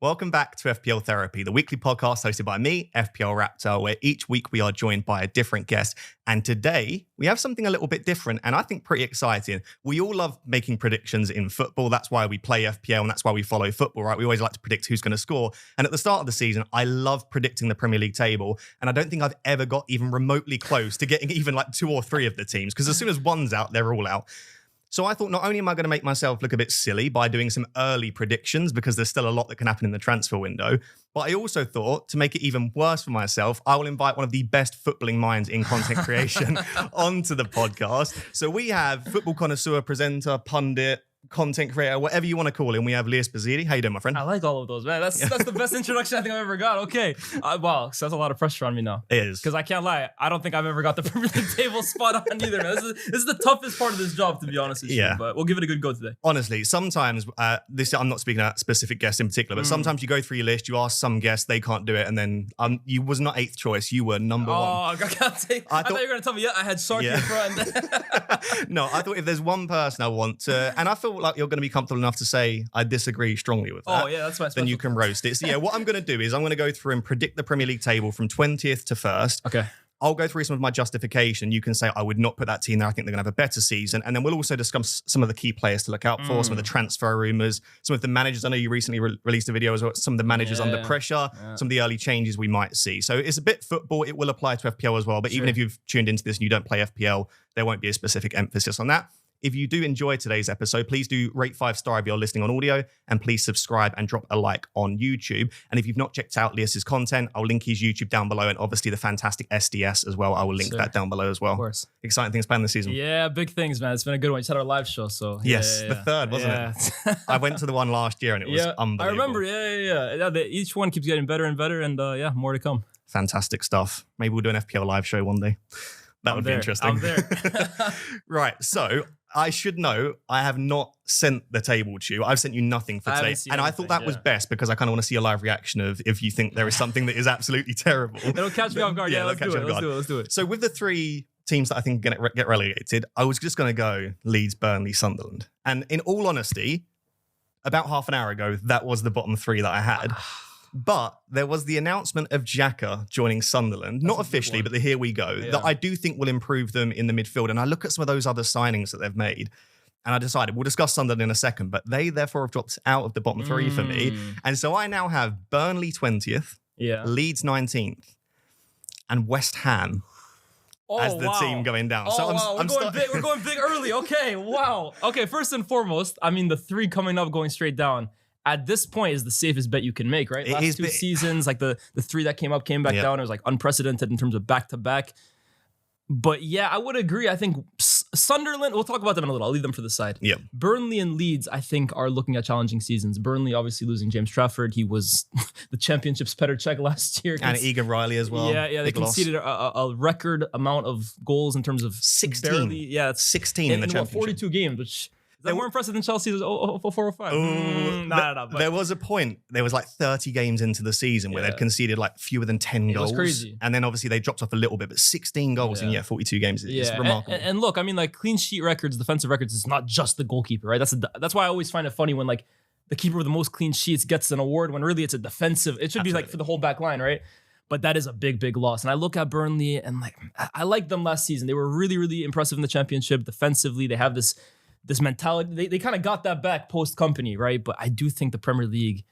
Welcome back to FPL Therapy, the weekly podcast hosted by me, FPL Raptor, where each week we are joined by a different guest. And today we have something a little bit different and I think pretty exciting. We all love making predictions in football. That's why we play FPL and that's why we follow football, right? We always like to predict who's going to score. And at the start of the season, I love predicting the Premier League table. And I don't think I've ever got even remotely close to getting even like 2 or 3 of the teams, because as soon as one's out, they're all out. So I thought, not only am I going to make myself look a bit silly by doing some early predictions, because there's still a lot that can happen in the transfer window, but I also thought, to make it even worse for myself, I will invite one of the best footballing minds in content creation onto the podcast. So we have football connoisseur, presenter, pundit, content creator, whatever you want to call him. We have Lyes Bouzidi. How you doing, my friend? I like all of those, man. That's the best introduction I think I've ever got. Okay. Wow. So that's a lot of pressure on me now. It is. Because I can't lie. I don't think I've ever got the Premier League table spot on either, man. This is the toughest part of this job, to be honest with you. But we'll give it a good go today. Honestly, sometimes, I'm not speaking about specific guests in particular, but sometimes you go through your list, you ask some guests, they can't do it, and then you was not 8th choice, you were number 1. I thought you were going to tell me, yeah, I had Sark in front. No, I thought if there's one person I want to, and I feel like you're going to be comfortable enough to say I disagree strongly with that. Oh, yeah, that's my then you can roast it. So yeah, what I'm going to do is I'm going to go through and predict the Premier League table from 20th to 1st. Okay. I'll go through some of my justification. You can say, I would not put that team there. I think they're going to have a better season. And then we'll also discuss some of the key players to look out for, some of the transfer rumors, some of the managers. I know you recently released a video as well. Some of the managers under pressure, some of the early changes we might see. So it's a bit football. It will apply to FPL as well. But even if you've tuned into this and you don't play FPL, there won't be a specific emphasis on that. If you do enjoy today's episode, please do rate 5-star if you're listening on audio, and please subscribe and drop a like on YouTube. And if you've not checked out Lyes' content, I'll link his YouTube down below, and obviously the fantastic SDS as well. I will link that down below as well. Of course. Exciting things planned this season. Yeah, big things, man. It's been a good one. You had our live show, so yes, the 3rd, wasn't it? I went to the one last year and it was unbelievable. I remember, each one keeps getting better and better, and more to come. Fantastic stuff. Maybe we'll do an FPL live show one day. That would be interesting. I'm there. Right, so I should know I have not sent the table to you. I've sent you nothing for today. And I thought that was best because I kind of want to see a live reaction of if you think there is something that is absolutely terrible. It'll catch me off guard. Yeah, let's do it. So with the 3 teams that I think are going to get relegated, I was just going to go Leeds, Burnley, Sunderland. And in all honesty, about half an hour ago, that was the bottom 3 that I had. But there was the announcement of Xhaka joining Sunderland, not officially, but the here we go, that I do think will improve them in the midfield. And I look at some of those other signings that they've made, and I decided, we'll discuss Sunderland in a second, but they therefore have dropped out of the bottom 3 for me. And so I now have Burnley 20th, Leeds 19th, and West Ham as the team going down. We're going big early. Okay, wow. Okay, first and foremost, I mean, the 3 coming up going straight down, at this point is the safest bet you can make, right? Last 2 seasons, like the 3 that came back down. It was like unprecedented in terms of back-to-back. But yeah, I would agree. I think Sunderland, we'll talk about them in a little. I'll leave them for the side. Yeah. Burnley and Leeds, I think, are looking at challenging seasons. Burnley obviously losing James Trafford. He was the championship's Petr Cech last year. And Egan Riley as well. Yeah, they conceded a record amount of goals in terms of 16. Barely, it's 16 in the championship. 42 games, which... Is that more impressive than Chelsea's 4-5? Nah. There was a point, there was like 30 games into the season where they'd conceded like fewer than 10 goals. It was crazy. And then obviously they dropped off a little bit, but 16 goals in 42 games is remarkable. And look, I mean, like clean sheet records, defensive records, it's not just the goalkeeper, right? That's why I always find it funny when like the keeper with the most clean sheets gets an award when really it's a defensive, it should be like for the whole back line, right? But that is a big, big loss. And I look at Burnley and like, I liked them last season. They were really, really impressive in the championship. Defensively, they have this mentality, they kind of got that back post-company, right? But I do think the Premier League,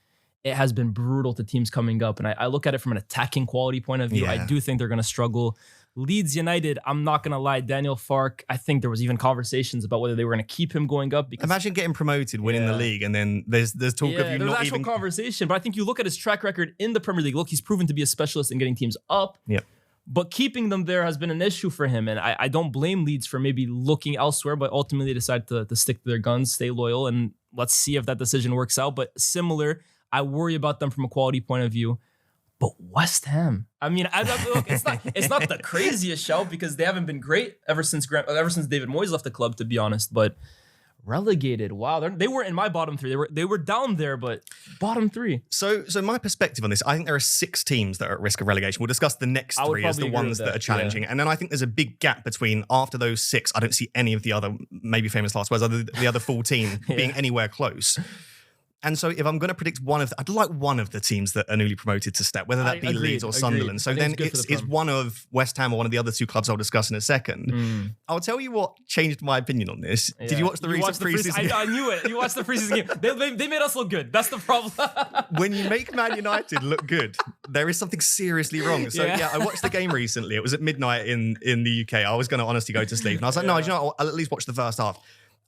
it has been brutal to teams coming up. And I look at it from an attacking quality point of view. I do think they're going to struggle. Leeds United, I'm not going to lie, Daniel Farke, I think there was even conversations about whether they were going to keep him going up. Because imagine getting promoted, winning the league, and then there's talk of you not even... there's actual conversation, but I think you look at his track record in the Premier League, look, he's proven to be a specialist in getting teams up. Yeah. But keeping them there has been an issue for him. And I don't blame Leeds for maybe looking elsewhere, but ultimately they decide to stick to their guns, stay loyal, and let's see if that decision works out. But similar, I worry about them from a quality point of view. But West Ham, I mean, look, it's not the craziest shout because they haven't been great ever since David Moyes left the club, to be honest. But relegated, wow, they weren't in my bottom 3. They were down there, but bottom 3. So my perspective on this, I think there are 6 teams that are at risk of relegation. We'll discuss the next 3 as the ones that are challenging, and then I think there's a big gap between after those 6. I don't see any of the other maybe famous last words, the other 14 being anywhere close. And so if I'm going to predict I'd like one of the teams that are newly promoted to step, whether that be Leeds or Sunderland. So then it's one of West Ham or one of the other two clubs I'll discuss in a second. I'll tell you what changed my opinion on this. Yeah. Did you watch the recent preseason game? I knew it. You watched the preseason game. They made us look good. That's the problem. When you make Man United look good, there is something seriously wrong. So yeah, I watched the game recently. It was at midnight in the UK. I was going to honestly go to sleep. And I was like, no, you know what? I'll at least watch the first half.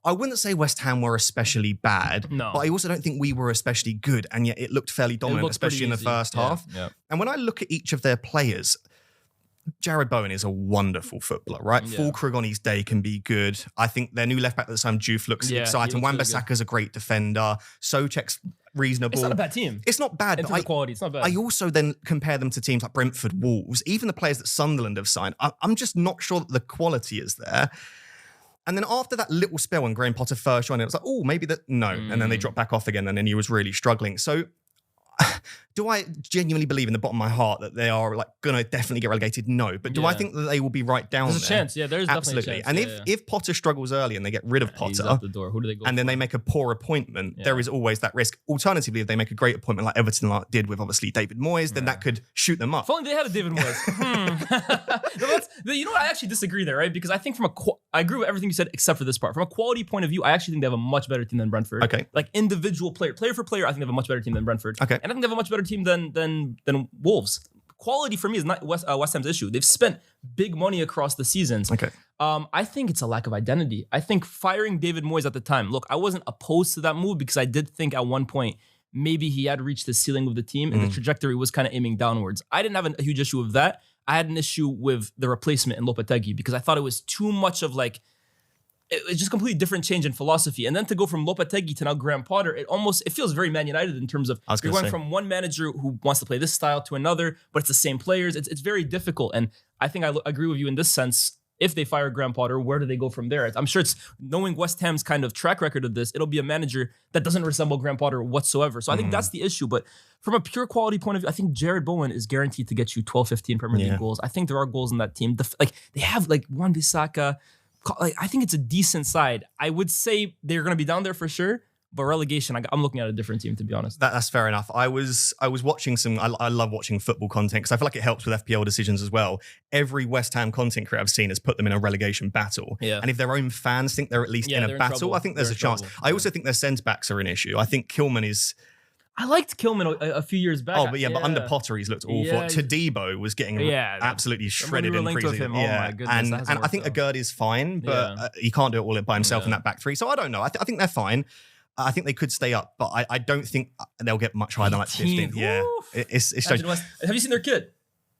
I wouldn't say West Ham were especially bad, but I also don't think we were especially good. And yet it looked fairly dominant, especially in the first half. Yeah. And when I look at each of their players, Jared Bowen is a wonderful footballer, right? Yeah. Fulkrug on his day can be good. I think their new left back at the time, Juve, looks exciting. Wan-Bissaka's a great defender. Socek's reasonable. It's not a bad team. It's not bad. But quality, it's not bad. I also then compare them to teams like Brentford, Wolves, even the players that Sunderland have signed. I'm just not sure that the quality is there. And then after that little spell when Graham Potter first joined, it was like, oh, maybe that, no. And then they dropped back off again and then he was really struggling. So do I genuinely believe in the bottom of my heart that they are like going to definitely get relegated? No. But do I think that they will be right down there? There's a chance. Yeah, there's definitely a chance. And if Potter struggles early and they get rid of Potter, he's out the door. Who do they go and then they make a poor appointment, there is always that risk. Alternatively, if they make a great appointment like Everton did with obviously David Moyes, then that could shoot them up. If only they had a David Moyes. You know what? I actually disagree there, right? Because I think I agree with everything you said except for this part. From a quality point of view, I actually think they have a much better team than Brentford. Okay. Like individual player for player, I think they have a much better team than Brentford. Okay. And I think they have a much better team than Wolves. Quality for me is not West Ham's issue. They've spent big money across the seasons. Okay. I think it's a lack of identity. I think firing David Moyes at the time, look, I wasn't opposed to that move because I did think at one point maybe he had reached the ceiling of the team and the trajectory was kind of aiming downwards. I didn't have a huge issue with that. I had an issue with the replacement in Lopetegui because I thought it was too much of like, it's just completely different change in philosophy. And then to go from Lopetegui to now Graham Potter, it feels very Man United in terms of you're going from one manager who wants to play this style to another, but it's the same players. It's very difficult. And I think I agree with you in this sense. If they fire Graham Potter, where do they go from there? I'm sure it's knowing West Ham's kind of track record of this, it'll be a manager that doesn't resemble Graham Potter whatsoever. So I think that's the issue. But from a pure quality point of view, I think Jared Bowen is guaranteed to get you 12, 15 Premier League goals. I think there are goals in that team. They have like Wan-Bissaka. I think it's a decent side. I would say they're going to be down there for sure. But relegation, I'm looking at a different team, to be honest. That's fair enough. I was watching I love watching football content because I feel like it helps with FPL decisions as well. Every West Ham content creator I've seen has put them in a relegation battle. Yeah. And if their own fans think they're at least in a battle, I think there's a chance. I also think their centre-backs are an issue. I think Kilman is... I liked Kilman a few years back. Oh, but under Potter, he's looked awful. Tadibo was getting absolutely shredded in preseason. Oh my goodness, and I think Agurd is fine, but he can't do it all by himself in that back three. So I don't know. I think they're fine. I think they could stay up, but I don't think they'll get much higher than like 15th. Yeah, it's strange. Have you seen their kit?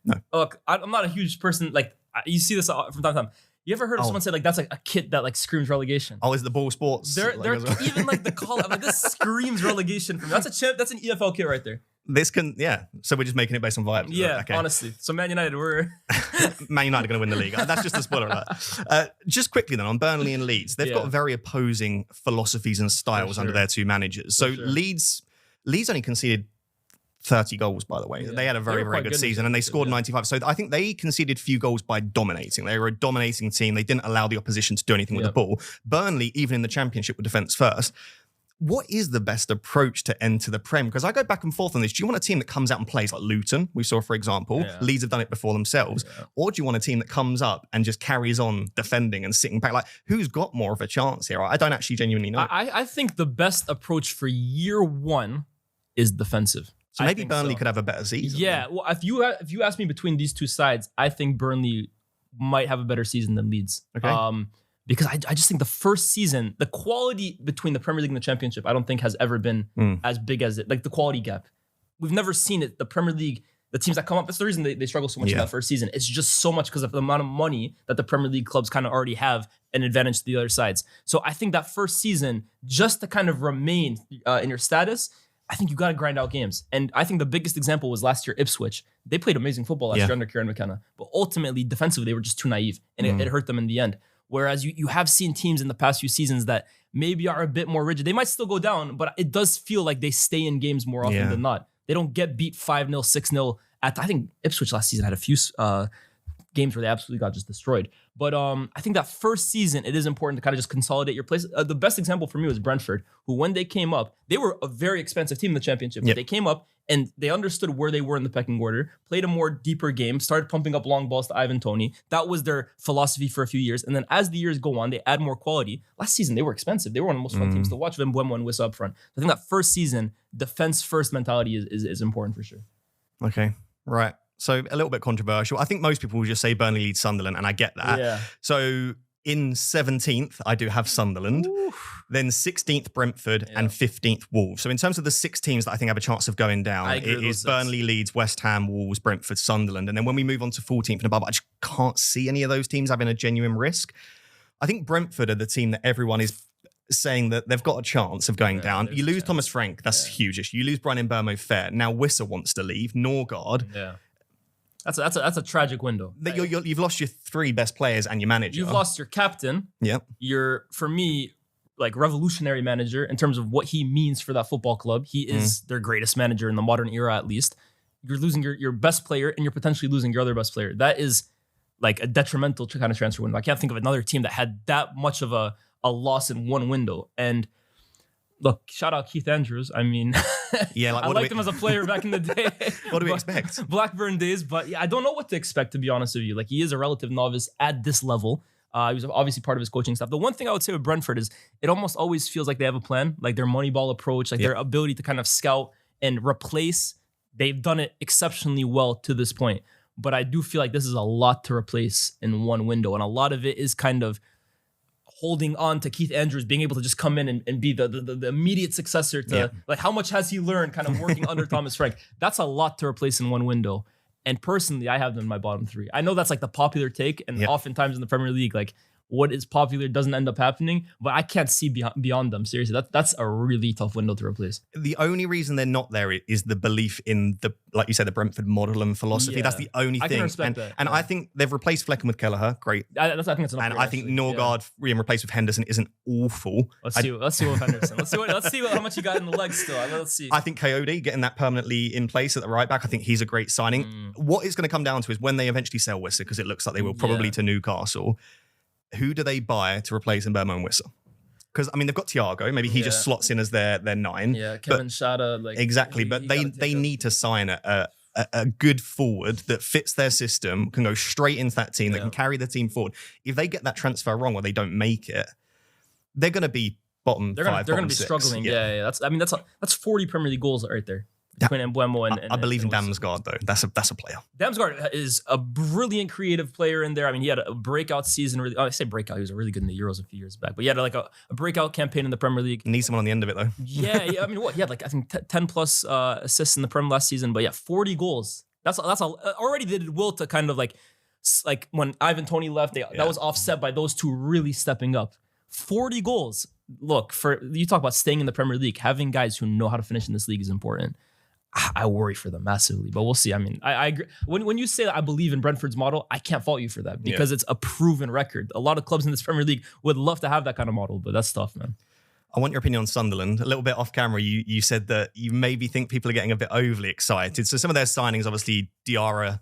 No. Look, I'm not a huge person. Like you see this from time to time. You ever heard of someone say like that's like a kit that like screams relegation? Oh, is the Ball Sports? They're even like the call. I'm like, this screams relegation for me. That's an EFL kit right there. This can, so we're just making it based on vibes. Yeah, okay. Honestly. So Man United, Man United are going to win the league. That's just a spoiler alert. Just quickly then, on Burnley and Leeds, they've got very opposing philosophies and styles under their two managers. So Leeds only conceded 30 goals, by the way. Yeah. They had a very, very good season and they scored 95. So I think they conceded few goals by dominating. They were a dominating team. They didn't allow the opposition to do anything with the ball. Burnley, even in the Championship, were defence first. What is the best approach to enter the Prem? Because I go back and forth on this. Do you want a team that comes out and plays like Luton, we saw, for example? Yeah. Leeds have done it before themselves. Yeah. Or do you want a team that comes up and just carries on defending and sitting back? Like, who's got more of a chance here? I don't actually genuinely know. I think the best approach for year one is defensive. So maybe Burnley could have a better season. Yeah. Then. Well, if you ask me between these two sides, I think Burnley might have a better season than Leeds. Okay. Because I just think the first season, the quality between the Premier League and the Championship, I don't think has ever been as big as it. Like the quality gap. We've never seen it. The Premier League, the teams that come up, that's the reason they struggle so much in that first season. It's just so much because of the amount of money that the Premier League clubs kind of already have an advantage to the other sides. So I think that first season, just to kind of remain in your status, I think you got to grind out games. And I think the biggest example was last year, Ipswich. They played amazing football last year under Kieran McKenna. But ultimately, defensively, they were just too naive. And it hurt them in the end. Whereas you have seen teams in the past few seasons that maybe are a bit more rigid. They might still go down, but it does feel like they stay in games more often than not. They don't get beat 5-0, 6-0. I think Ipswich last season had a few games where they absolutely got just destroyed. But I think that first season, it is important to kind of just consolidate your place. The best example for me was Brentford, who when they came up, they were a very expensive team in the championship. But they came up and they understood where they were in the pecking order, played a more deeper game, started pumping up long balls to Ivan Toney. That was their philosophy for a few years. And then as the years go on, they add more quality. Last season, they were expensive. They were one of the most fun teams to watch. Mbeumo and Wissa up front. I think that first season, defense first mentality is important for sure. Okay, right. So a little bit controversial. I think most people will just say Burnley leads Sunderland, and I get that. Yeah. So in 17th, I do have Sunderland. Then 16th, Brentford, and 15th, Wolves. So in terms of the 6 teams that I think have a chance of going down, it is Burnley, Leeds, West Ham, Wolves, Brentford, Sunderland. And then when we move on to 14th and above, I just can't see any of those teams having a genuine risk. I think Brentford are the team that everyone is saying that they've got a chance of going down. You lose Thomas Frank, that's huge. You lose Brian Mbeumo, fair. Now Wissa wants to leave. Norgard. Yeah. That's a tragic window. You've lost your 3 best players and your manager. You've lost your captain. Yep. Your, for me, like revolutionary manager in terms of what he means for that football club. He is their greatest manager in the modern era, at least. You're losing your best player and you're potentially losing your other best player. That is like a detrimental kind of transfer window. I can't think of another team that had that much of a loss in one window. And look, shout out Keith Andrews. I mean, yeah, I liked him as a player back in the day. What do we expect? Blackburn days, but yeah, I don't know what to expect, to be honest with you. Like, he is a relative novice at this level. He was obviously part of his coaching staff. The one thing I would say with Brentford is it almost always feels like they have a plan, like their Moneyball approach, like their ability to kind of scout and replace. They've done it exceptionally well to this point. But I do feel like this is a lot to replace in one window. And a lot of it is kind of holding on to Keith Andrews being able to just come in and be the immediate successor to, like, how much has he learned kind of working under Thomas Frank? That's a lot to replace in one window. And personally, I have them in my bottom 3. I know that's like the popular take, and oftentimes in the Premier League, like, what is popular doesn't end up happening, but I can't see beyond them. Seriously, that's a really tough window to replace. The only reason they're not there is the belief in the, like you said, the Brentford model and philosophy. That's the only thing. I can respect that. And I think they've replaced Flecken with Kelleher. Great. I think it's enough. And I think Norgard being replaced with Henderson isn't awful. Let's see with Henderson. Let's see how much he got in the legs still. Let's see. I think Coyote getting that permanently in place at the right back, I think he's a great signing. What it's going to come down to is when they eventually sell Wissa, because it looks like they will probably to Newcastle. Who do they buy to replace Mbeumo and Wissa? Because, I mean, they've got Thiago. Maybe he just slots in as their 9. Yeah, Kevin Shada. Like, exactly, but they need to sign a good forward that fits their system, can go straight into that team, that can carry the team forward. If they get that transfer wrong or they don't make it, they're going to be bottom 5, They're going to be struggling. Yeah. That's 40 Premier League goals right there. Between Mbeumo and I believe in Damsgaard, though. That's a player. Damsgaard is a brilliant creative player in there. I mean, he had a breakout season. Really, I say breakout. He was really good in the Euros a few years back. But he had like a breakout campaign in the Premier League. Need someone on the end of it, though. Yeah. I mean, he had like, I think 10 plus assists in the Premier last season. But yeah, 40 goals. That's already they did well to kind of like when Ivan Toney left, that was offset by those two really stepping up. 40 goals. Look, you talk about staying in the Premier League, having guys who know how to finish in this league is important. I worry for them massively, but we'll see. I mean, I agree. When you say that I believe in Brentford's model, I can't fault you for that because it's a proven record. A lot of clubs in this Premier League would love to have that kind of model, but that's tough, man. I want your opinion on Sunderland. A little bit off camera, you said that you maybe think people are getting a bit overly excited. So some of their signings, obviously Diarra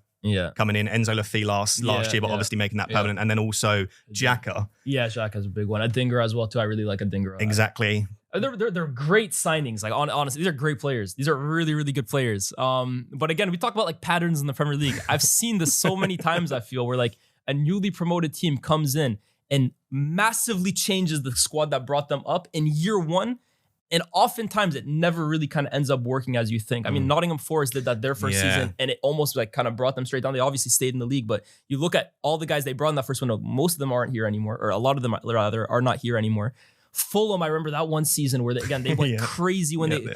coming in, Enzo Lafille last year, but obviously making that permanent, and then also Xhaka. Yeah, Xhaka's a big one. Adingra as well too. I really like Adingra. Exactly. They're great signings. Like, honestly, these are great players. These are really, really good players. But again, we talk about like patterns in the Premier League. I've seen this so many times, I feel, where like a newly promoted team comes in and massively changes the squad that brought them up in year 1. And oftentimes it never really kind of ends up working as you think. I mean, Nottingham Forest did that their first season, and it almost like kind of brought them straight down. They obviously stayed in the league, but you look at all the guys they brought in that first window, most of them aren't here anymore, or a lot of them rather are not here anymore. Fulham, I remember that one season where they went crazy when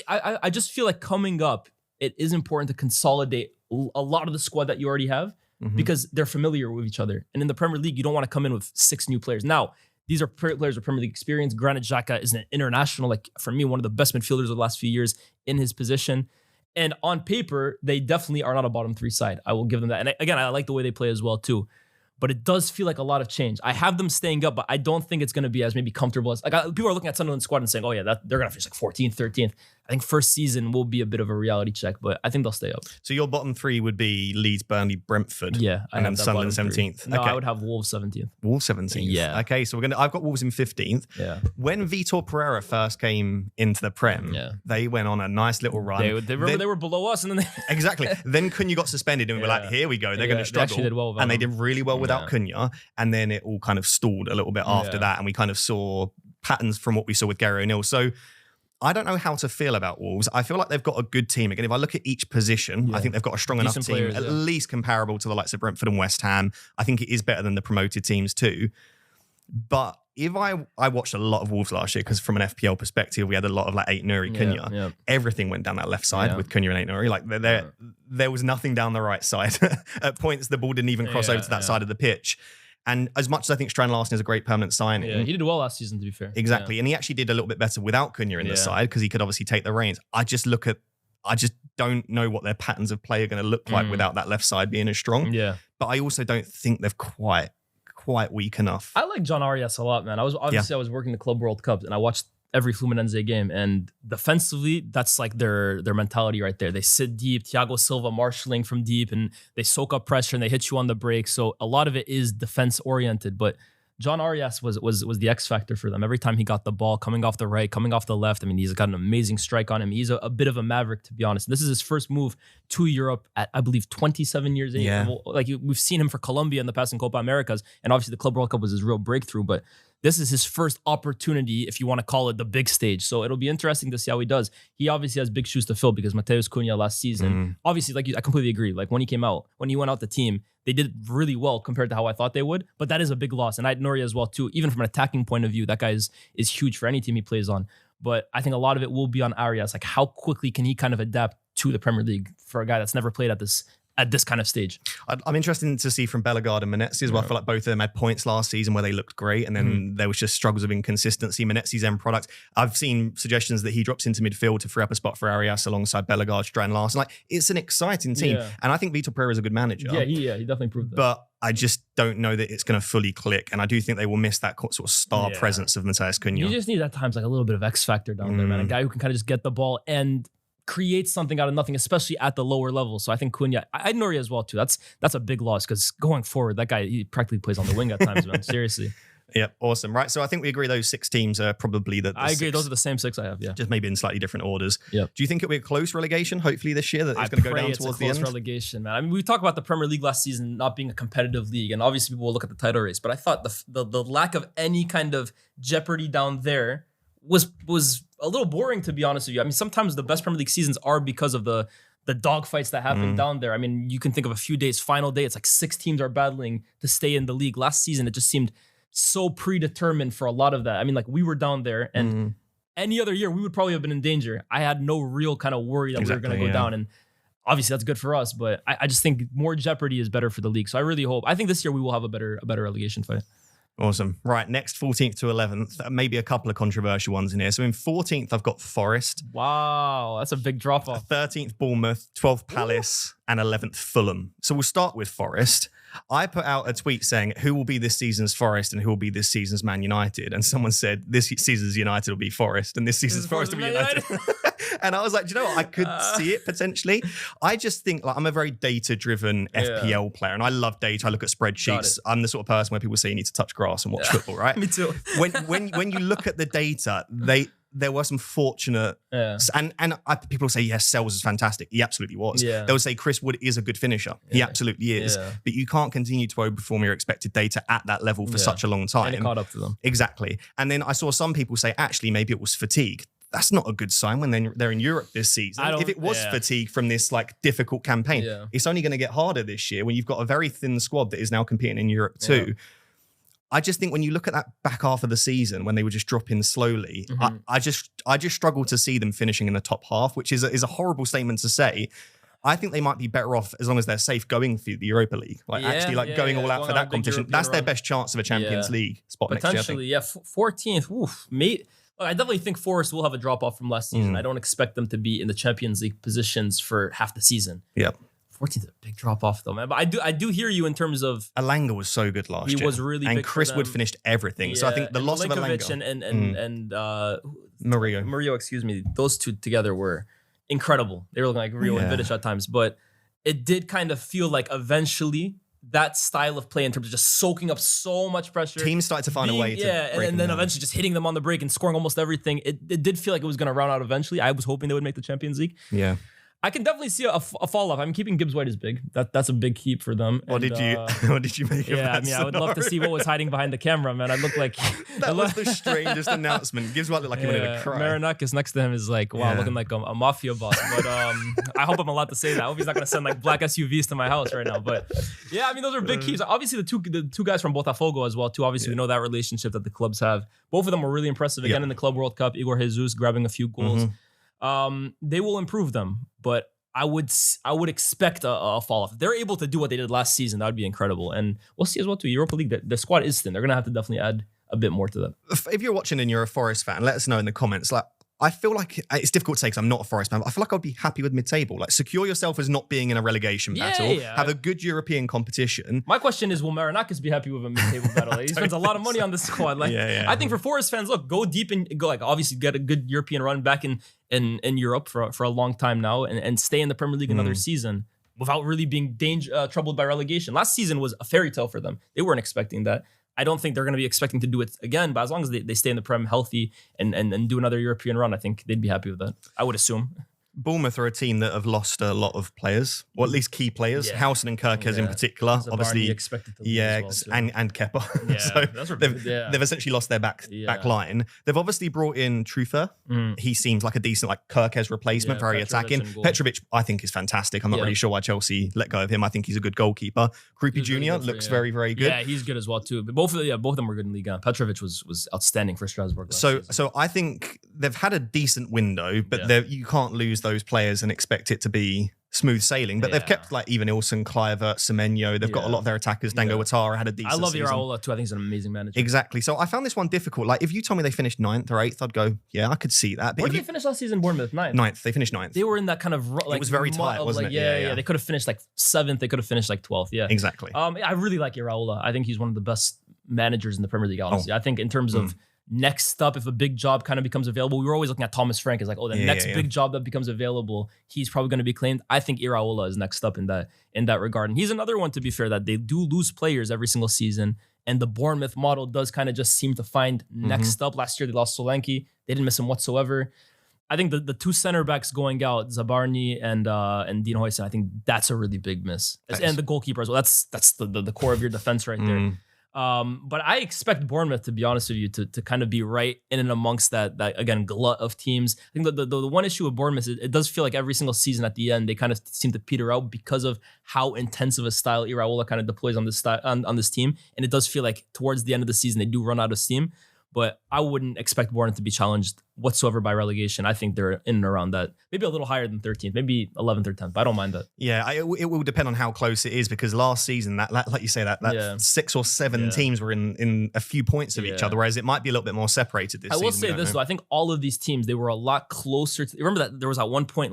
I just feel like coming up, it is important to consolidate a lot of the squad that you already have because they're familiar with each other. And in the Premier League, you don't want to come in with 6 new players. Now, these are players with Premier League experience. Granted, Xhaka is an international, like for me, one of the best midfielders of the last few years in his position. And on paper, they definitely are not a bottom 3 side. I will give them that. And again, I like the way they play as well too. But it does feel like a lot of change. I have them staying up, but I don't think it's going to be as maybe comfortable as people are looking at Sunderland's squad and saying, "Oh yeah, they're going to finish like 14th, 13th." I think first season will be a bit of a reality check, but I think they'll stay up. So your bottom three would be Leeds, Burnley, Brentford. Yeah, and then Sunderland 17th. No, okay. I would have Wolves 17th. Wolves 17th. Yeah. Okay, so I've got Wolves in 15th. Yeah. When Vitor Pereira first came into the Prem, they went on a nice little run. They were below us, and then exactly. Then Cunha got suspended, and we were like, "Here we go. They're going to struggle." They actually did well, and they did really well without Cunha. And then it all kind of stalled a little bit after that, and we kind of saw patterns from what we saw with Gary O'Neill. So I don't know how to feel about Wolves. I feel like they've got a good team. Again, if I look at each position, I think they've got a strong enough team, players, at least comparable to the likes of Brentford and West Ham. I think it is better than the promoted teams too. But if I watched a lot of Wolves last year, because from an FPL perspective, we had a lot of like Ait Nouri, Cunha. Everything went down that left side with Cunha and Ait Nouri. Like there was nothing down the right side. At points, the ball didn't even cross over to that side of the pitch. And as much as I think Strand Larsen is a great permanent signing. Yeah, he did well last season, to be fair. Exactly. And he actually did a little bit better without Cunha in the side, because he could obviously take the reins. I just don't know what their patterns of play are going to look like without that left side being as strong. Yeah. But I also don't think they've quite weak enough. I like John Arias a lot, man. I was working the Club World Cup, and I watched every Fluminense game, and defensively, that's like their mentality right there. They sit deep, Thiago Silva marshalling from deep, and they soak up pressure and they hit you on the break. So a lot of it is defense oriented, but John Arias was the X factor for them. Every time he got the ball, coming off the right, coming off the left, I mean, he's got an amazing strike on him. He's a bit of a maverick, to be honest. This is his first move to Europe at, I believe, 27 years age. Yeah. Like, we've seen him for Colombia in the past in Copa Americas, and obviously the Club World Cup was his real breakthrough, but this is his first opportunity, if you want to call it the big stage. So it'll be interesting to see how he does. He obviously has big shoes to fill, because Mateus Cunha last season, obviously, I completely agree. Like when he went out the team, they did really well compared to how I thought they would. But that is a big loss. And I had Nouri as well too. Even from an attacking point of view, that guy is huge for any team he plays on. But I think a lot of it will be on Arias. Like, how quickly can he kind of adapt to the Premier League for a guy that's never played at this kind of stage? I'm interested to see from Bellegarde and Menezes as well. I feel like both of them had points last season where they looked great, and then there was just struggles of inconsistency. Menezes' end product, I've seen suggestions that he drops into midfield to free up a spot for Arias alongside Bellegarde, Strand Larsen. Like, it's an exciting team, and I think Vitor Pereira is a good manager. He definitely proved that. But I just don't know that it's going to fully click, and I do think they will miss that sort of star presence of Mateus Cunha. You just need at times like a little bit of X factor down there, man. A guy who can kind of just get the ball and create something out of nothing, especially at the lower level. So I think Cunha, I Nouri as well too. That's a big loss, because going forward, that guy, he practically plays on the wing at times, man. Seriously. Yeah, awesome. Right, so I think we agree those 6 teams are probably the I agree. 6. Those are the same 6 I have. Yeah, just maybe in slightly different orders. Yeah. Do you think it'll be a close relegation? Hopefully this year that it's going to go down towards the end. Relegation, man. I mean, we talk about the Premier League last season not being a competitive league, and obviously people will look at the title race. But I thought the lack of any kind of jeopardy down there was a little boring, to be honest with you. I mean, sometimes the best Premier League seasons are because of the dog fights that happen down there. I mean, you can think of a few days, final day, it's like 6 teams are battling to stay in the league. Last season, it just seemed so predetermined for a lot of that. I mean, like, we were down there, and any other year we would probably have been in danger. I had no real kind of worry that we were going to go down, and obviously that's good for us, but I just think more jeopardy is better for the league. So I think this year we will have a better relegation fight. Awesome. Right, next 14th to 11th, maybe a couple of controversial ones in here. So in 14th, I've got Forest. Wow, that's a big drop off. 13th, Bournemouth, 12th, Palace, and 11th, Fulham. So we'll start with Forest. I put out a tweet saying, who will be this season's Forest and who will be this season's Man United? And someone said, this season's United will be Forest and this season's Forest will be United. And I was like, do you know what? I could see it potentially. I just think, like, I'm a very data-driven FPL player, and I love data. I look at spreadsheets. I'm the sort of person where people say you need to touch grass and watch football, right? Me too. When you look at the data, there were some fortunate, and people say, yes, Sells is fantastic. He absolutely was. Yeah. They'll say Chris Wood is a good finisher. He absolutely is. Yeah. But you can't continue to overperform your expected data at that level for such a long time. And it caught up to them. Exactly. And then I saw some people say, actually, maybe it was fatigue. That's not a good sign when they're in Europe this season. If it was fatigue from this like difficult campaign, it's only going to get harder this year when you've got a very thin squad that is now competing in Europe too. Yeah. I just think when you look at that back half of the season when they were just dropping slowly, I just struggle to see them finishing in the top half, which is a horrible statement to say. I think they might be better off as long as they're safe going through the Europa League, going all out for that competition. That's their best chance of a Champions League spot potentially. Next year. 14th. Oof, mate. I definitely think Forest will have a drop off from last season. I don't expect them to be in the Champions League positions for half the season. Yep. 14th, a big drop off though, man. But I do hear you in terms of Elanga was so good last year. He was really and big Chris for Wood them. finished everything. So I think the loss of Milinkovic Elanga and Murillo, excuse me, those two together were incredible. They were looking like Rio and Vidic at times, but it did kind of feel like eventually that style of play in terms of just soaking up so much pressure. Teams started to find a way to break and then down. eventually just hitting them on the break and scoring almost everything. It did feel like it was going to round out eventually. I was hoping they would make the Champions League. Yeah. I can definitely see a fall off. I'm keeping Gibbs White as big. That's a big keep for them. What did you make of that? Yeah, I mean, I would love to see what was hiding behind the camera, man. I look like that was the strangest announcement. Gibbs White looked like he wanted to cry. Marinakis next to him is like, wow, looking like a mafia boss. But I hope I'm allowed to say that. I hope he's not gonna send like black SUVs to my house right now. But yeah, I mean, those are big keeps. Obviously, the two guys from Botafogo as well, too. Obviously, we know that relationship that the clubs have. Both of them were really impressive. Again, in the Club World Cup, Igor Jesus grabbing a few goals. They will improve them, but I would expect a fall off. If they're able to do what they did last season, that would be incredible. And we'll see as well too. Europa League, the squad is thin. They're gonna have to definitely add a bit more to that. If you're watching and you're a Forest fan, let us know in the comments. Like, I feel like it's difficult to say because I'm not a Forest fan, but I feel like I'd be happy with mid-table. Like, secure yourself as not being in a relegation battle. Have a good European competition. My question is, will Marinakis be happy with a mid-table battle? He spends a lot of money on this squad. Like, I think for Forest fans, look, go deep and go, like, obviously get a good European run back in Europe for a long time now and stay in the Premier League another season without really being troubled by relegation. Last season was a fairy tale for them. They weren't expecting that. I don't think they're going to be expecting to do it again, but as long as they stay in the Prem healthy and do another European run, I think they'd be happy with that. I would assume. Bournemouth are a team that have lost a lot of players, or at least key players. Howson and Kirkes in particular, obviously. Expected to as well, and Kepa. Yeah, so they've essentially lost their back line. They've obviously brought in Trufer. He seems like a decent Kirkes replacement, very attacking. Petrovic, I think, is fantastic. I'm not really sure why Chelsea let go of him. I think he's a good goalkeeper. Krupi Jr. looks very, very good. Yeah, he's good as well too. But both of them were good in Liga. Petrovic was outstanding for Strasbourg. So I think they've had a decent window, but you can't lose those players and expect it to be smooth sailing. But they've kept even Ilson, Kluivert, Semenyo. They've got a lot of their attackers. Dango Ouattara had a decent season. I love Iraola too. I think he's an amazing manager. Exactly. So I found this one difficult. Like, if you told me they finished 9th or 8th, I'd go, yeah, I could see that. But where did they finish last season? Bournemouth, 9th. 9th. They finished 9th. They were in that kind of it was very tight, wasn't it? Yeah. They could have finished 7th. They could have finished 12th. Yeah, exactly. I really like Iraola. I think he's one of the best managers in the Premier League. Honestly, I think in terms of next up, if a big job kind of becomes available, we were always looking at Thomas Frank as the next big job that becomes available, he's probably going to be claimed. I think Iraola is next up in that regard. And he's another one, to be fair, that they do lose players every single season. And the Bournemouth model does kind of just seem to find next up. Last year, they lost Solanke. They didn't miss him whatsoever. I think the two center backs going out, Zabarni and Dean Huijsen, I think that's a really big miss. And the goalkeeper as well. That's the core of your defense right there. But I expect Bournemouth, to be honest with you, to kind of be right in and amongst that again, glut of teams. I think the one issue with Bournemouth is it does feel like every single season at the end, they kind of seem to peter out because of how intensive a style Iraola kind of deploys on this on this team. And it does feel like towards the end of the season, they do run out of steam. But I wouldn't expect Bournemouth to be challenged whatsoever by relegation. I think they're in and around that. Maybe a little higher than 13th, maybe 11th or 10th. But I don't mind that. Yeah, it will depend on how close it is, because last season, like you say, that 6 or 7 teams were in a few points of each other, whereas it might be a little bit more separated this season. I will say this, though. I think all of these teams, they were a lot closer. Remember that there was at one point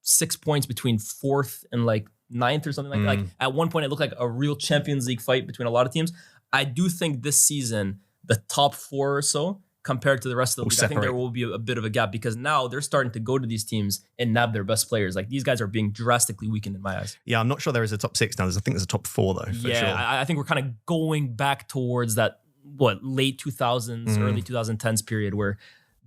6 points between 4th and 9th or something like that. At one point, it looked like a real Champions League fight between a lot of teams. I do think this season, the top 4 or so, compared to the rest of the league, I think there will be a bit of a gap, because now they're starting to go to these teams and nab their best players. These guys are being drastically weakened in my eyes. Yeah, I'm not sure there is a top 6 now. I think there's a top 4 though. For sure. I think we're kind of going back towards that late 2000s, early 2010s period where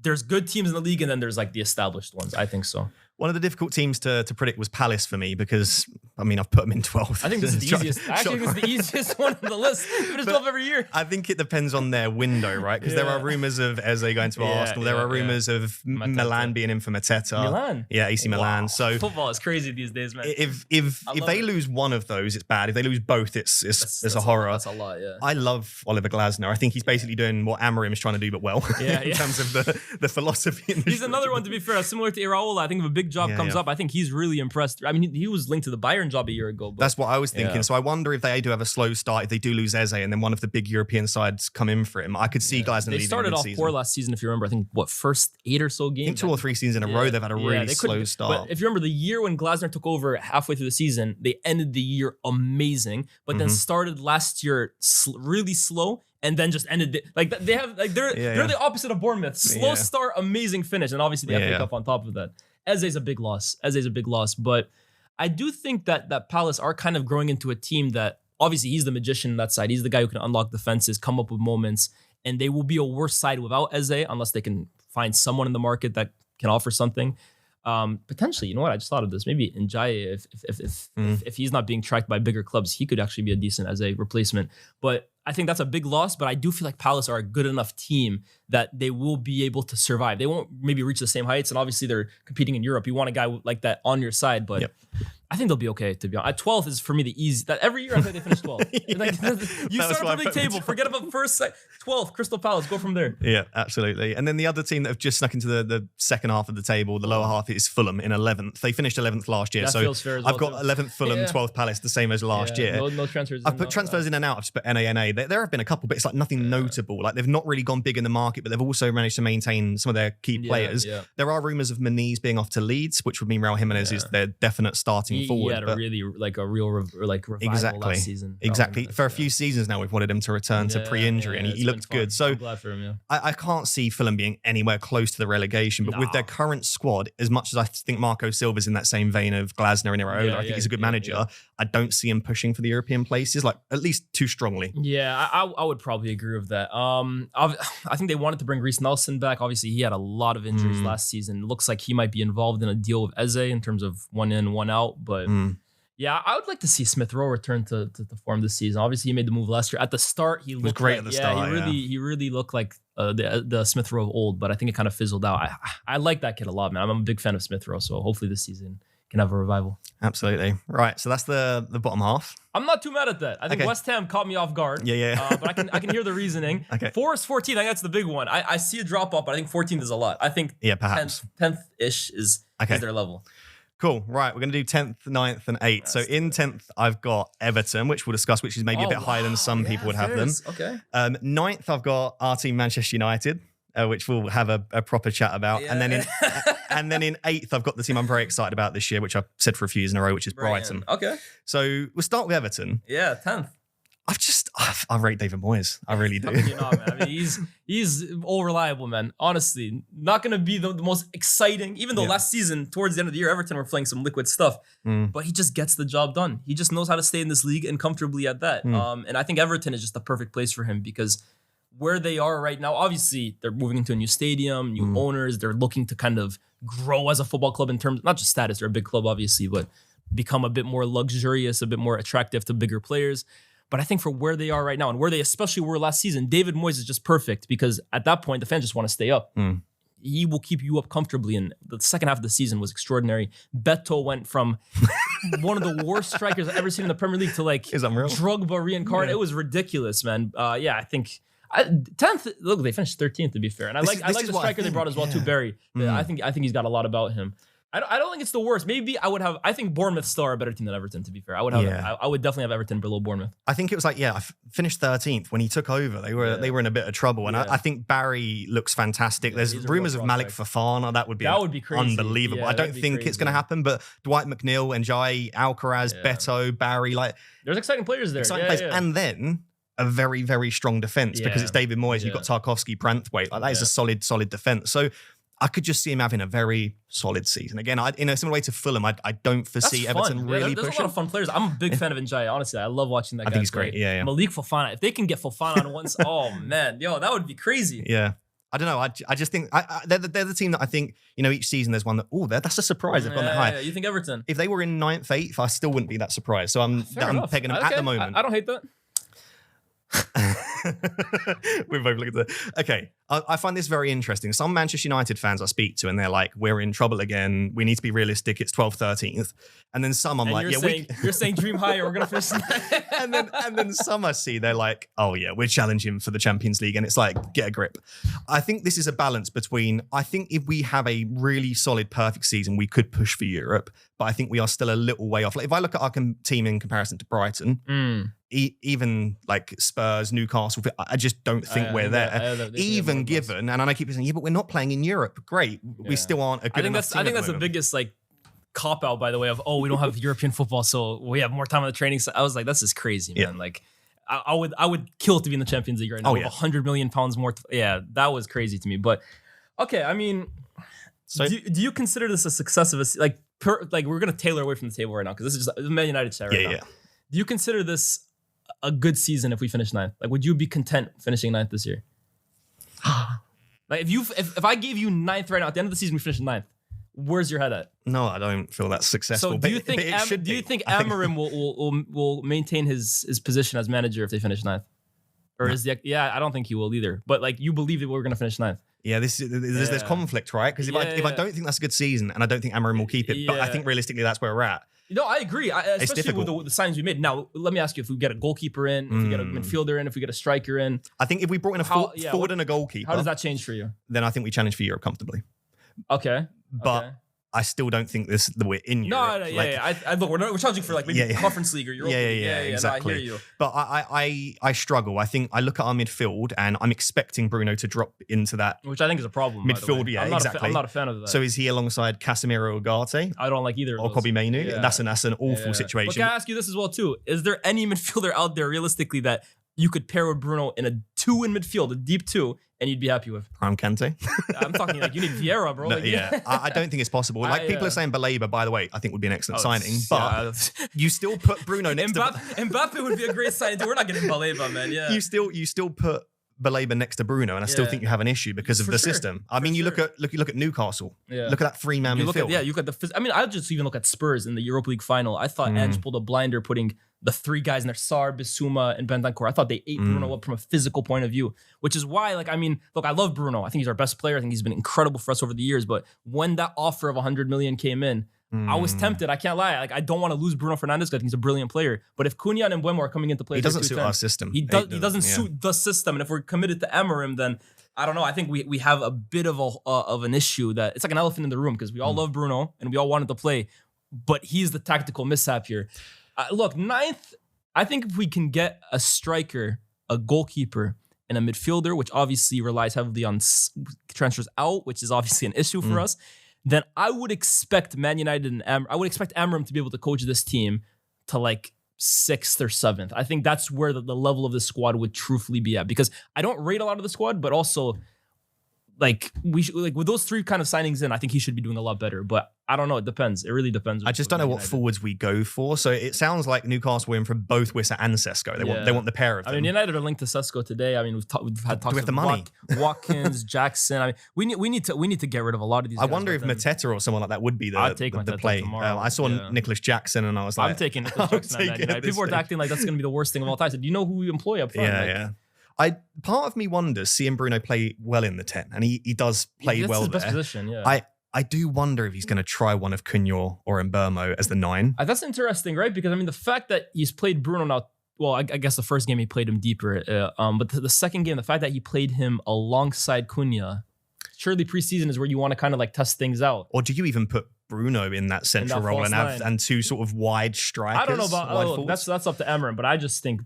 there's good teams in the league and then there's the established ones. I think so. One of the difficult teams to predict was Palace for me, because, I've put them in 12th. I think this is the easiest. Actually, this is the easiest one on the list. But it's 12 every year. I think it depends on their window, right? Because there are rumours of Eze going to Arsenal. There are rumours of Milan being in for Mateta. Milan? Yeah, AC Milan. So football is crazy these days, man. If they lose one of those, it's bad. If they lose both, it's a horror. That's a lot, yeah. I love Oliver Glasner. I think he's basically doing what Amorim is trying to do, but well, in terms of the philosophy. He's another one, to be fair, similar to Iraola. I think if a big job comes up, I think he's really impressed. He was linked to the Bayern Bayern job a year ago. But that's what I was thinking. Yeah. So I wonder if they do have a slow start, if they do lose Eze and then one of the big European sides come in for him. I could see Glasner They leaving started off mid-season. poor last season, if you remember. I think, first 8 or so games? I think 2 or 3 seasons in a row, they've had a really slow start. But if you remember the year when Glasner took over halfway through the season, they ended the year amazing, but then started last year really slow and then just ended it. Like they have, like they're the opposite of Bournemouth. Slow start, amazing finish. And obviously the FA Cup on top of that. Eze's a big loss. But I do think that Palace are kind of growing into a team that obviously he's the magician on that side. He's the guy who can unlock defenses, come up with moments, and they will be a worse side without Eze unless they can find someone in the market that can offer something. Potentially, you know what? I just thought of this. Maybe Ndiaye, if he's not being tracked by bigger clubs, he could actually be a decent as a replacement. But I think that's a big loss. But I do feel like Palace are a good enough team that they will be able to survive. They won't maybe reach the same heights, and obviously they're competing in Europe. You want a guy like that on your side, but I think they'll be okay, to be honest. At 12th is for me the easy. That every year I think they finish 12th. Like, you start a league table, forget about first, 12th, Crystal Palace, go from there. Yeah, absolutely. And then the other team that have just snuck into the second half of the table, the lower half, is Fulham in 11th. They finished 11th last year. That So feels fair as I've well, got too. 11th Fulham, 12th Palace, the same as last year. No transfers. I've put transfers in and out. I've just put NA. There have been a couple, but it's like nothing notable. Like they've not really gone big in the market, but they've also managed to maintain some of their key players. Yeah. There are rumours of Maniz being off to Leeds, which would mean Raul Jimenez is their definite starting forward. He had a really real revival last season. Exactly. For a few seasons now, we've wanted him to return to pre-injury, and he looked good. So I'm glad for him. Yeah. I can't see Fulham being anywhere close to the relegation, but with their current squad, as much as I think Marco Silva's in that same vein of Glasner and Iraola, I think he's a good manager. I don't see him pushing for the European places, like at least too strongly. Yeah, I would probably agree with that. I think they wanted to bring Reece Nelson back. Obviously, he had a lot of injuries last season. Looks like he might be involved in a deal with Eze in terms of one in, one out. But yeah, I would like to see Smith Rowe return to form this season. Obviously, he made the move last year. At the start, he looked great at the start. He really looked like the Smith Rowe of old, but I think it kind of fizzled out. I like that kid a lot, man. I'm a big fan of Smith Rowe, so hopefully this season can have a revival. Absolutely. Right, so that's the bottom half. I'm not too mad at that. I think West Ham caught me off guard. Yeah. But I can hear the reasoning. Okay. Forest 14, I think that's the big one. I see a drop off, but I think 14th is a lot. I think perhaps 10th-ish is their level. Cool. Right, we're going to do 10th, 9th, and 8th. So in 10th, I've got Everton, which we'll discuss, which is maybe a bit higher than some people would have them. Okay. 9th, I've got our team, Manchester United, which we'll have a proper chat about. Yeah. And then in 8th, I've got the team I'm very excited about this year, which I've said for a few years in a row, which is Brighton. Okay. So we'll start with Everton. Yeah, 10th. I rate David Moyes. I really do. You know, man. I mean, he's all reliable, man. Honestly, not going to be the most exciting, even though last season, towards the end of the year, Everton were playing some liquid stuff, but he just gets the job done. He just knows how to stay in this league and comfortably at that. And I think Everton is just the perfect place for him because where they are right now, obviously they're moving into a new stadium, new owners. They're looking to kind of grow as a football club in terms, not just status, they're a big club, obviously, but become a bit more luxurious, a bit more attractive to bigger players. But I think for where they are right now and where they especially were last season, David Moyes is just perfect because at that point, the fans just want to stay up. He will keep you up comfortably. And the second half of the season was extraordinary. Beto went from one of the worst strikers I've ever seen in the Premier League to like Drogba reincarnate. It was ridiculous, man. I think 10th, look, they finished 13th to be fair. And I like the striker they brought as well too, Barry. I think he's got a lot about him. I don't think it's the worst. Maybe I think Bournemouth still are a better team than Everton, to be fair. I would definitely have Everton below Bournemouth. I think it was like, I finished 13th when he took over. They were in a bit of trouble. And I think Barry looks fantastic. There's rumours of Malik Fofana. That would be crazy. Unbelievable. I don't think it's going to happen, but Dwight McNeil, Ndiaye, Alcaraz, Beto, Barry, there's exciting players there. And then a very, very strong defence because it's David Moyes. You've got Tarkowski, Branthwaite. That is a solid defence. So I could just see him having a very solid season. Again, in a similar way to Fulham, I don't foresee Everton really pushing. There's a lot of fun players. I'm a big fan of Ndiaye. Honestly, I love watching that guy. I think he's great. Yeah. Malik Fofana. If they can get Fofana on once, oh man, that would be crazy. Yeah. I don't know. I just think they're the team that I think, each season there's one that, that's a surprise. They've gone that high. Yeah. You think Everton? If they were in 9th, 8th, I still wouldn't be that surprised. So I'm pegging them at the moment. I don't hate that. We're both looking at the. Okay, I find this very interesting. Some Manchester United fans I speak to, and they're like, "We're in trouble again. We need to be realistic. It's 12th, 13th." And then some I'm like, "Yeah, you're saying dream higher. We're gonna finish." and then some I see, they're like, "Oh yeah, we're challenging for the Champions League," and it's like, get a grip. I think this is a balance between. I think if we have a really solid, perfect season, we could push for Europe, but I think we are still a little way off. Like if I look at our team in comparison to Brighton. Even like Spurs, Newcastle, I just don't think we're there. Even given, and I keep saying, yeah, but we're not playing in Europe. Great, we still aren't a good enough team. I think that's the biggest like cop out, by the way, of we don't have European football, so we have more time on the training. So I was like, this is crazy, man. Like I would kill to be in the Champions League right now. With £100 million more. That was crazy to me. But okay, I mean, so do you consider this a success of like we're gonna tailor away from the table right now because this is just the Man United side right now. Do you consider this a good season if we finish 9th? Like, would you be content finishing 9th this year? Like, if I gave you 9th right now, at the end of the season we finish 9th, where's your head at? No, I don't feel that's successful. So do you think Amarim will maintain his position as manager if they finish 9th? Or I don't think he will either. But like, you believe that we're going to finish 9th. Yeah, there's conflict, right? Because if I don't think that's a good season, and I don't think Amarim will keep it, but I think realistically that's where we're at. No, I agree. Especially with the signings we made. Now, let me ask you: if we get a goalkeeper in, if we get a midfielder in, if we get a striker in, I think if we brought in a forward and a goalkeeper, how does that change for you? Then I think we challenge for Europe comfortably. Okay, but I still don't think that we're in Europe. Look, we're challenging for like maybe Conference League or Europa. Exactly. No, I hear you. But I struggle. I think I look at our midfield and I'm expecting Bruno to drop into that, which I think is a problem. Midfield, exactly. I'm not a fan of that. So is he alongside Casemiro or Ugarte? I don't like either. Or Kobe Mainu. Yeah. That's an awful situation. But can I ask you this as well too? Is there any midfielder out there realistically that you could pair with Bruno in a 2 in midfield, a deep 2, and you'd be happy with? Prime Kante. I'm talking like you need Vieira, bro. No, I don't think it's possible. Like people are saying Baleba, by the way, I think would be an excellent signing. But you still put Bruno next to Mbappe would be a great signing too. We're not getting Baleba, man. Yeah. You still put Baleba next to Bruno, and I still think you have an issue because of the system. I mean, you look at Newcastle. Yeah. Look at that 3-man midfield. You look at I mean, I'll just even look at Spurs in the Europa League final. I thought Ange pulled a blinder putting the 3 guys in there, Sarr, Bissouma, and Bentancur. I thought they ate Bruno up from a physical point of view, which is why, I love Bruno. I think he's our best player. I think he's been incredible for us over the years. But when that offer of 100 million came in, I was tempted. I can't lie. Like, I don't want to lose Bruno Fernandes because I think he's a brilliant player. But if Cunha and Mbeumo are coming into play, he doesn't suit our system. He doesn't suit the system. And if we're committed to Amarim, then I don't know. I think we have a bit of an issue that it's like an elephant in the room because we all love Bruno and we all wanted to play, but he's the tactical mishap here. Look, 9th. I think if we can get a striker, a goalkeeper, and a midfielder, which obviously relies heavily on transfers out, which is obviously an issue for us, then I would expect Man United and I would expect Amarim to be able to coach this team to like 6th or 7th. I think that's where the level of the squad would truthfully be at, because I don't rate a lot of the squad, but also like with those 3 kind of signings in, I think he should be doing a lot better. But I don't know. It depends. It really depends. I just don't know what forwards we go for. So it sounds like Newcastle were in for both Wissa and Sesko. They want the pair of them. I mean, United are linked to Sesko today. I mean, we've had talks with the money. Watkins, Jackson. I mean, we need to get rid of a lot of these. I wonder if Mateta or someone like that would be the play. I saw Nicholas Jackson and I was like, I'm taking Nicholas Jackson at Man United. People are acting like that's going to be the worst thing of all time. So do you know who we employ up front? Yeah. Part of me wonders seeing Bruno play well in the 10, and he does play well there. That's his best position, yeah. I do wonder if he's going to try one of Cunha or Mbeumo as the 9. That's interesting, right? Because I mean, the fact that he's played Bruno now, well, I guess the first game he played him deeper, but the second game, the fact that he played him alongside Cunha, surely preseason is where you want to kind of like test things out. Or do you even put Bruno in that central role and 2 sort of wide strikers? I don't know about that's up to Amarim, but I just think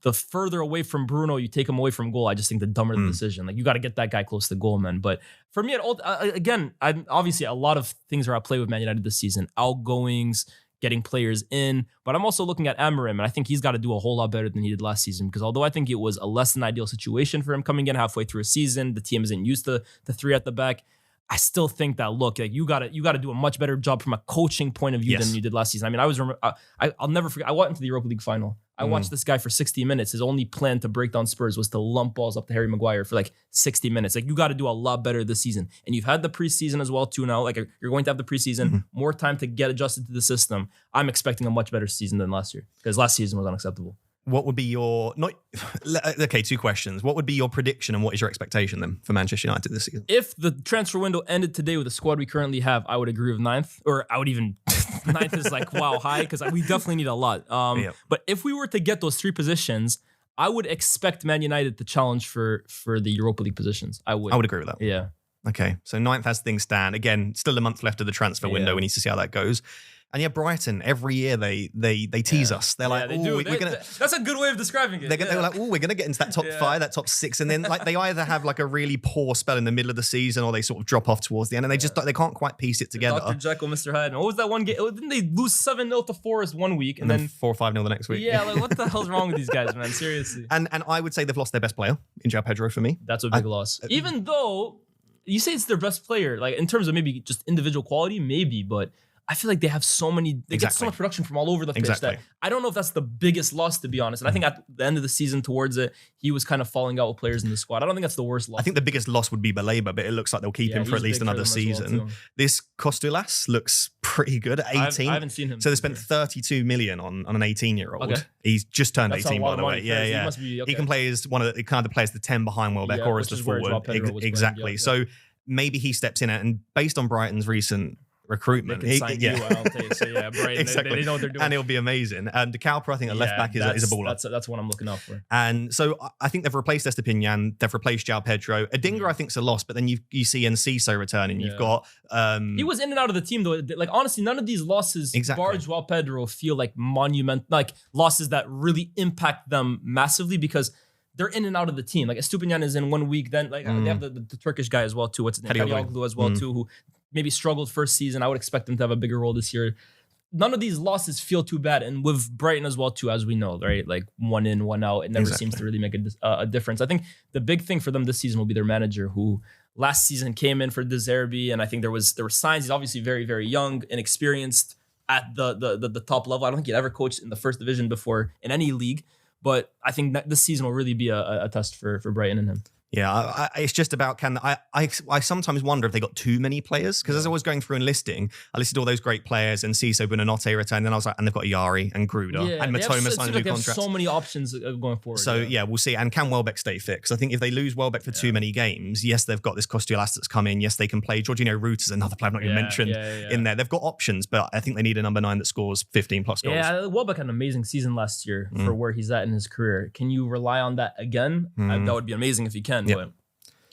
the further away from Bruno you take him away from goal, I just think the dumber the decision. Like, you got to get that guy close to goal, man. But for me, again, obviously a lot of things are at play with Man United this season. Outgoings, getting players in. But I'm also looking at Amarim, and I think he's got to do a whole lot better than he did last season. Because although I think it was a less than ideal situation for him coming in halfway through a season, the team isn't used to the 3 at the back. I still think that, look, like you got to do a much better job from a coaching point of view than you did last season. I mean, I'll never forget. I went into the Europa League final. I watched this guy for 60 minutes. His only plan to break down Spurs was to lump balls up to Harry Maguire for like 60 minutes. Like, you got to do a lot better this season. And you've had the preseason as well too now. Like, you're going to have the preseason, more time to get adjusted to the system. I'm expecting a much better season than last year because last season was unacceptable. What would be your okay? 2 questions. What would be your prediction and what is your expectation then for Manchester United this season? If the transfer window ended today with the squad we currently have, I would agree with 9th, or I would even 9th is like wow high because we definitely need a lot. But if we were to get those 3 positions, I would expect Man United to challenge for the Europa League positions. I would agree with that. Yeah. Okay, so 9th as things stand. Again, still a month left of the transfer window. We need to see how that goes. And yeah, Brighton, every year they tease us. They're like, oh, that's a good way of describing it. They're like, oh, we're going to get into that top 5, that top 6. And then like they either have like a really poor spell in the middle of the season or they sort of drop off towards the end and they can't quite piece it together. Dr. Jekyll, Mr. Hyde. What was that one game? Didn't they lose 7-0 to Forest one week? And then 4 or 5-0 the next week. Yeah, like what the hell's wrong with these guys, man? Seriously. And I would say they've lost their best player in João Pedro for me. That's a big loss. Even though you say it's their best player, like in terms of maybe just individual quality, maybe, but I feel like they have so many, they get so much production from all over the pitch that I don't know if that's the biggest loss, to be honest. And I think at the end of the season towards it, he was kind of falling out with players in the squad. I don't think that's the worst loss. I think the biggest loss would be Baleba, but it looks like they'll keep him for at least another season. Well this Costulas looks pretty good at 18. I haven't seen him. So they spent 32 million on an 18-year-old. Okay. He's just turned 18, by the way. Yeah. He can play as one of the kind of players, the 10 behind Welbeck or as the forward. Exactly. So maybe he steps in and based on Brighton's recent recruitment. Brighton, they know what they're doing. And it'll be amazing. De Cowper, I think, at left back is a baller. That's what I'm looking out for. And so I think they've replaced Estepinian, they've replaced João Pedro. Adingra, I think, is a loss, but then you see Enciso returning. You've got... he was in and out of the team, though. Like, honestly, none of these losses, bar João Pedro, feel like like losses that really impact them massively because they're in and out of the team. Like, Estepinian is in 1 week, then like they have the Turkish guy as well, too. What's his name? Kadioglu as well, too, who maybe struggled first season. I would expect them to have a bigger role this year. None of these losses feel too bad. And with Brighton as well, too, as we know, right? Like 1 in, 1 out. It never seems to really make a difference. I think the big thing for them this season will be their manager, who last season came in for De Zerbi. And I think there were signs. He's obviously very, very young, inexperienced at the top level. I don't think he'd ever coached in the first division before in any league. But I think that this season will really be a test for Brighton and him. Yeah, it's just about I sometimes wonder if they got too many players because as I was going through and listing, I listed all those great players and Ciso, Buonanotte returned. Then I was like, and they've got Yari and Gruda and Matoma signed a new contract. So many options going forward. So we'll see. And can Welbeck stay fit? Because I think if they lose Welbeck for too many games, yes, they've got this Costulas that's come in. Yes, they can play. Jorginho Root is another player I've not even mentioned in there. They've got options, but I think they need a number 9 that scores 15 plus goals. Yeah, Welbeck had an amazing season last year for where he's at in his career. Can you rely on that again? That would be amazing if you can, but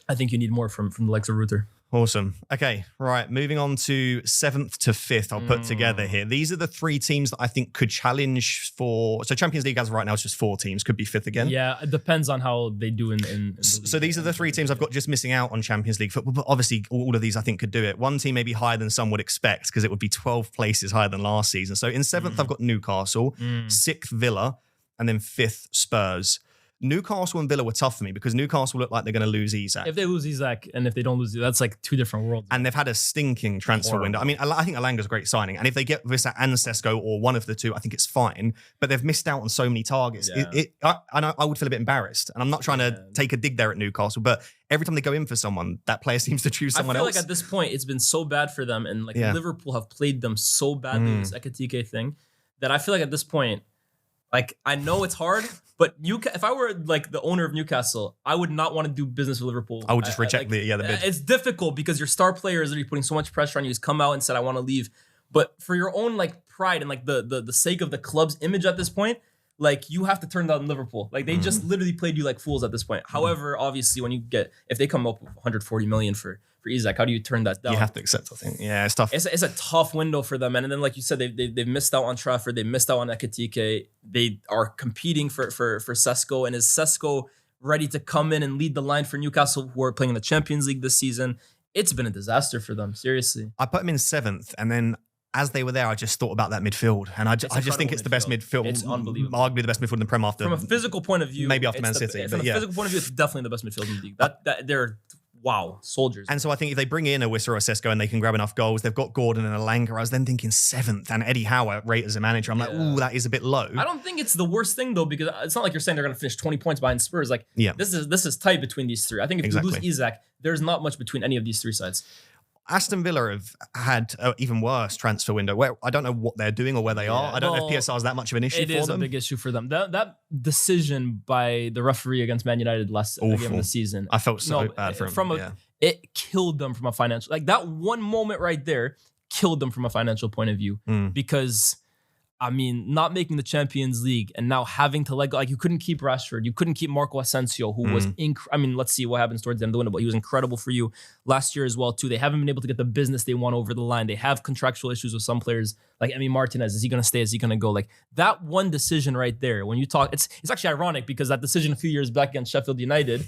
I think you need more from the likes of Ruther. Awesome. Okay, right. Moving on to 7th to 5th, I'll put together here. These are the 3 teams that I think could challenge for... So Champions League as of right now is just 4 teams. Could be 5th again. Yeah, it depends on how they do in the league. So these are the 3 teams I've got just missing out on Champions League football. But obviously, all of these I think could do it. One team may be higher than some would expect because it would be 12 places higher than last season. So in 7th, I've got Newcastle, 6th Villa, and then 5th Spurs. Newcastle and Villa were tough for me because Newcastle look like they're going to lose Isak. If they lose Isak and if they don't lose, that's like 2 different worlds. And they've had a stinking transfer window. I mean, I think Alanga's a great signing. And if they get Vissa and Sesko or one of the 2, I think it's fine. But they've missed out on so many targets. I would feel a bit embarrassed. And I'm not trying to take a dig there at Newcastle, but every time they go in for someone, that player seems to choose someone else. I feel like at this point, it's been so bad for them. And like Liverpool have played them so badly, this Ekitike thing, that I feel like at this point, like, I know it's hard, but if I were like the owner of Newcastle, I would not want to do business with Liverpool. I would just reject the bid. It's difficult because your star player is already putting so much pressure on you. He's come out and said, I want to leave. But for your own like pride and like the sake of the club's image at this point, like you have to turn down Liverpool. Like they just literally played you like fools at this point. However, obviously if they come up with 140 million for Isak, how do you turn that down? You have to accept, I think. Yeah, it's tough. It's a tough window for them. And then, like you said, they've missed out on Trafford. They missed out on Ekitike. They are competing for Sesko. And is Sesko ready to come in and lead the line for Newcastle, who are playing in the Champions League this season? It's been a disaster for them, seriously. I put him in 7th, and then as they were there, I just thought about that midfield. And I just think it's the best midfield. It's unbelievable. Arguably the best midfield in the Prem after. From a physical point of view. Maybe after Man City. From a physical point of view, it's definitely the best midfield in the league. They're... Wow, soldiers. And so I think if they bring in a Wissa or a Sesko and they can grab enough goals, they've got Gordon and Alanga. I was then thinking 7th and Eddie Howe rate as a manager. I'm like, ooh, that is a bit low. I don't think it's the worst thing though, because it's not like you're saying they're going to finish 20 points behind Spurs. Like, this is tight between these 3. I think if you lose Isak, there's not much between any of these 3 sides. Aston Villa have had an even worse transfer window where I don't know what they're doing or where they are. I don't know if PSR is that much of an issue for them. It is a big issue for them. That decision by the referee against Man United last game of the season. I felt so bad for him. It killed them from a financial, like that one moment right there killed them from a financial point of view because I mean, not making the Champions League and now having to let go, like you couldn't keep Rashford, you couldn't keep Marco Asensio, who was, I mean, let's see what happens towards the end of the window, but he was incredible for you last year as well too. They haven't been able to get the business they want over the line. They have contractual issues with some players, like Emi Martinez. Is he going to stay? Is he going to go? Like that one decision right there, when you talk, it's actually ironic because that decision a few years back against Sheffield United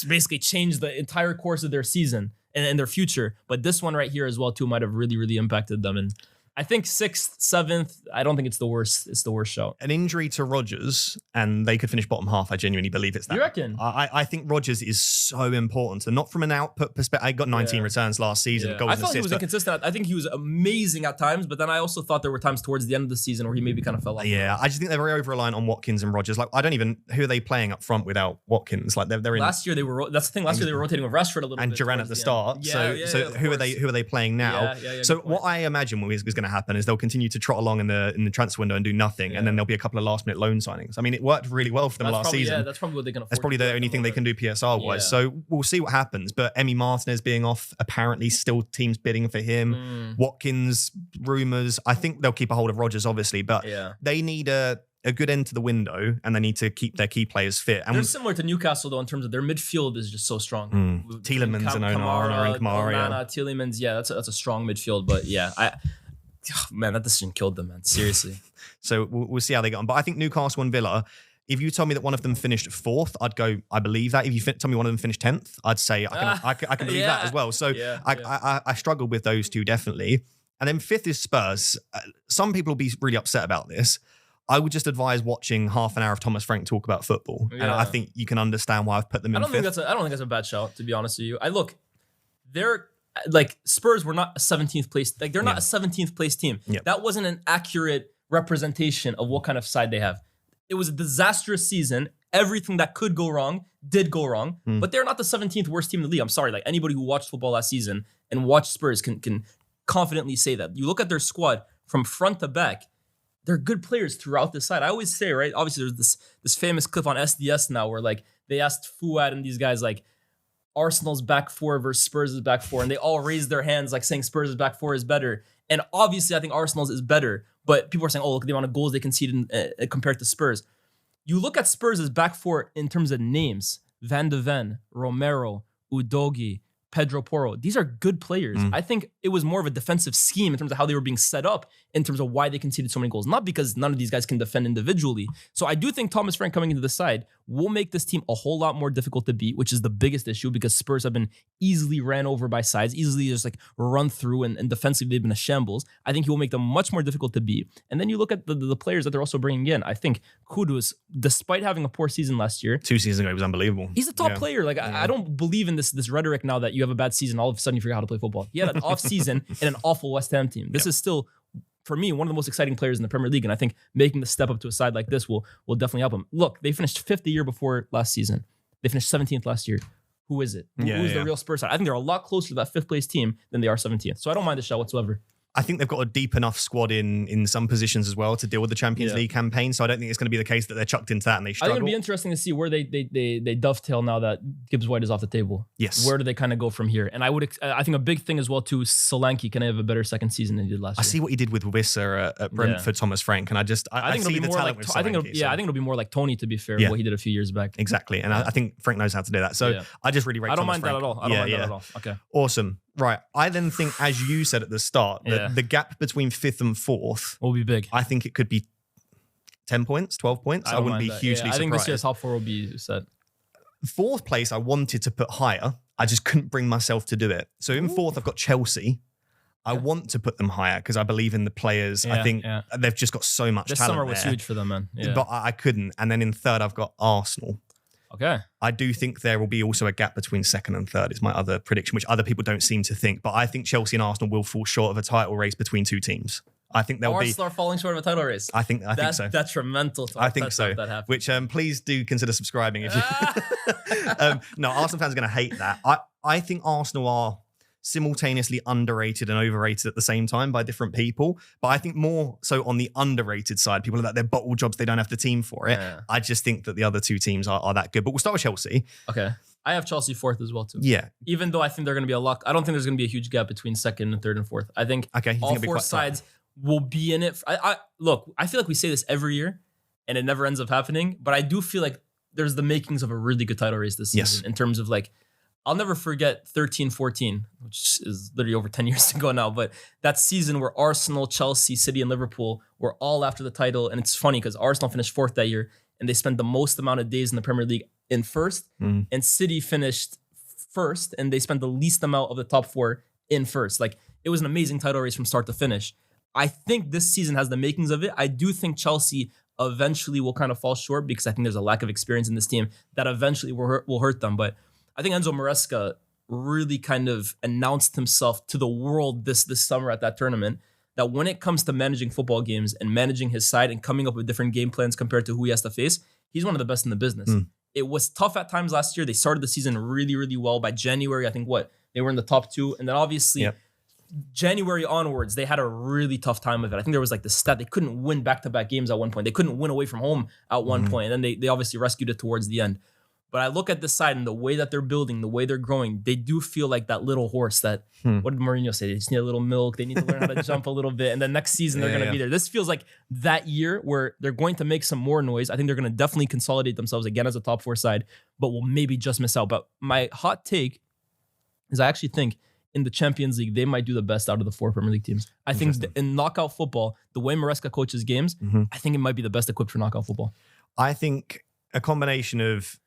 basically changed the entire course of their season and their future. But this one right here as well too might have really, really impacted them. And I think 6th, 7th, I don't think it's the worst. It's the worst show. An injury to Rodgers and they could finish bottom half. I genuinely believe it's that. You reckon? I think Rodgers is so important. And not from an output perspective. I got 19 returns last season. I thought he was inconsistent. I think he was amazing at times, but then I also thought there were times towards the end of the season where he maybe kind of fell off. Yeah, I just think they're very over-reliant on Watkins and Rodgers. Like, I don't even, who are they playing up front without Watkins? Like, they're in. Last year, that's the thing. Last year, they were rotating with Rashford a little bit. And Duran at the start. So who are they playing now? So what I imagine is going to happen is they'll continue to trot along in the transfer window and do nothing, and then there'll be a couple of last minute loan signings. I mean, it worked really well for them last season. Yeah, that's probably what they can afford. That's probably the only thing they can do PSR wise. So we'll see what happens. But Emi Martinez being off, apparently still teams bidding for him. Watkins, rumours. I think they'll keep a hold of Rodgers, obviously, but they need a good end to the window, and they need to keep their key players fit. And they're similar to Newcastle, though, in terms of their midfield is just so strong. Tielemans and Onana and Kamara. Tielemans, that's a strong midfield. But man, that decision killed them, man. Seriously. So we'll see how they get on. But I think Newcastle and Villa, if you told me that one of them finished 4th, I'd go, I believe that. If you told me one of them finished 10th, I'd say I can believe that as well. So I struggled with those two, definitely. And then 5th is Spurs. Some people will be really upset about this. I would just advise watching half an hour of Thomas Frank talk about football. And I think you can understand why I've put them in 5th. I don't think that's a bad shout, to be honest with you. They're like Spurs were not a 17th place. Like they're not a 17th place team. That wasn't an accurate representation of what kind of side they have. It was a disastrous season. Everything that could go wrong did go wrong, but they're not the 17th worst team in the league. I'm sorry. Like anybody who watched football last season and watched Spurs can confidently say that. You look at their squad from front to back, they're good players throughout the side. I always say, right? Obviously, there's this famous clip on SDS now where like they asked Fuad and these guys like, Arsenal's back four versus Spurs' back four, and they all raised their hands like saying Spurs' back four is better. And obviously, I think Arsenal's is better, but people are saying, oh, look at the amount of goals they conceded compared to Spurs. You look at Spurs' back four in terms of names: Van de Ven, Romero, Udogie, Pedro Porro. These are good players. I think it was more of a defensive scheme in terms of how they were being set up, in terms of why they conceded so many goals. Not because none of these guys can defend individually. So I do think Thomas Frank coming into the side will make this team a whole lot more difficult to beat, which is the biggest issue because Spurs have been easily ran over by sides, easily just like run through, and defensively they've been a shambles. I think he will make them much more difficult to beat. And then you look at the players that they're also bringing in. I think Kudus, despite having a poor season last year, 2 seasons ago, he was unbelievable. He's a top player. Like I don't believe in this rhetoric now that you have a bad season, all of a sudden you forget how to play football. He had an off season in an awful West Ham team. This is still, for me, one of the most exciting players in the Premier League, and I think making the step up to a side like this will definitely help him. Look, they finished 5th the year before last season. They finished 17th last year. Who is it? Who's the real Spurs side? I think they're a lot closer to that 5th place team than they are 17th. So I don't mind the shout whatsoever. I think they've got a deep enough squad in some positions as well to deal with the Champions League campaiging. So I don't think it's going to be the case that they're chucked into that and they struggle. I think it'll be interesting to see where they dovetail now that Gibbs White is off the table. Yes. Where do they kind of go from here? And I think a big thing as well too is Solanke can have a better second season than he did last year. I see what he did with Wissa at Brentford, Thomas Frank, and I see the talent with Solanke. I think it'll be more like Tony, to be fair, what he did a few years back. Exactly. And I think Frank knows how to do that. So I just really rate I don't Thomas mind that Frank. at all. I don't mind that at all. Okay. Awesome. Right. I then think, as you said at the start, that the gap between 5th and 4th will be big. I think it could be 10 points, 12 points. I wouldn't be hugely surprised. I think this year's top 4 will be set. 4th place, I wanted to put higher. I just couldn't bring myself to do it. So in 4th, I've got Chelsea. I want to put them higher because I believe in the players. I think they've just got so much talent. This summer was huge for them, man. Yeah. But I couldn't. And then in 3rd, I've got Arsenal. Okay. I do think there will be also a gap between 2nd and 3rd is my other prediction, which other people don't seem to think. But I think Chelsea and Arsenal will fall short of a title race between two teams. I think they'll Arsenal are falling short of a title race. I think so. That's detrimental. I think so. That which please do consider subscribing if you. No, Arsenal fans are going to hate that. I think Arsenal are simultaneously underrated and overrated at the same time by different people. But I think more so on the underrated side, people are like, they're bottle jobs, they don't have the team for it. Yeah. I just think that the other two teams are that good. But we'll start with Chelsea. Okay. I have Chelsea fourth as well too. Yeah. Even though I think they're going to be a lot, I don't think there's going to be a huge gap between second and third and fourth. I think all four sides will be in it. Look, I feel like we say this every year and it never ends up happening, but I do feel like there's the makings of a really good title race this season in terms of like, I'll never forget 13-14, which is literally over 10 years ago now, but that season where Arsenal, Chelsea, City, and Liverpool were all after the title. And it's funny because Arsenal finished fourth that year and they spent the most amount of days in the Premier League in first, and City finished first and they spent the least amount of the top four in first. Like, it was an amazing title race from start to finish. I think this season has the makings of it. I do think Chelsea eventually will kind of fall short because I think there's a lack of experience in this team that eventually will hurt them. But I think Enzo Maresca really kind of announced himself to the world this summer at that tournament, that when it comes to managing football games and managing his side and coming up with different game plans compared to who he has to face, he's one of the best in the business. It was tough at times last year. They started the season really, really well. By January, I think they were in the top two. And then obviously January onwards, they had a really tough time of it. I think there was like the stat, they couldn't win back-to-back games at one point. They couldn't win away from home at one point. And then they obviously rescued it towards the end. But I look at this side and the way that they're building, the way they're growing, they do feel like that little horse that, what did Mourinho say? They just need a little milk. They need to learn how to jump a little bit. And then next season, they're going to be there. This feels like that year where they're going to make some more noise. I think they're going to definitely consolidate themselves again as a top four side, but will maybe just miss out. But my hot take is I actually think in the Champions League, they might do the best out of the four Premier League teams. I think in knockout football, the way Maresca coaches games, I think it might be the best equipped for knockout football. I think a combination of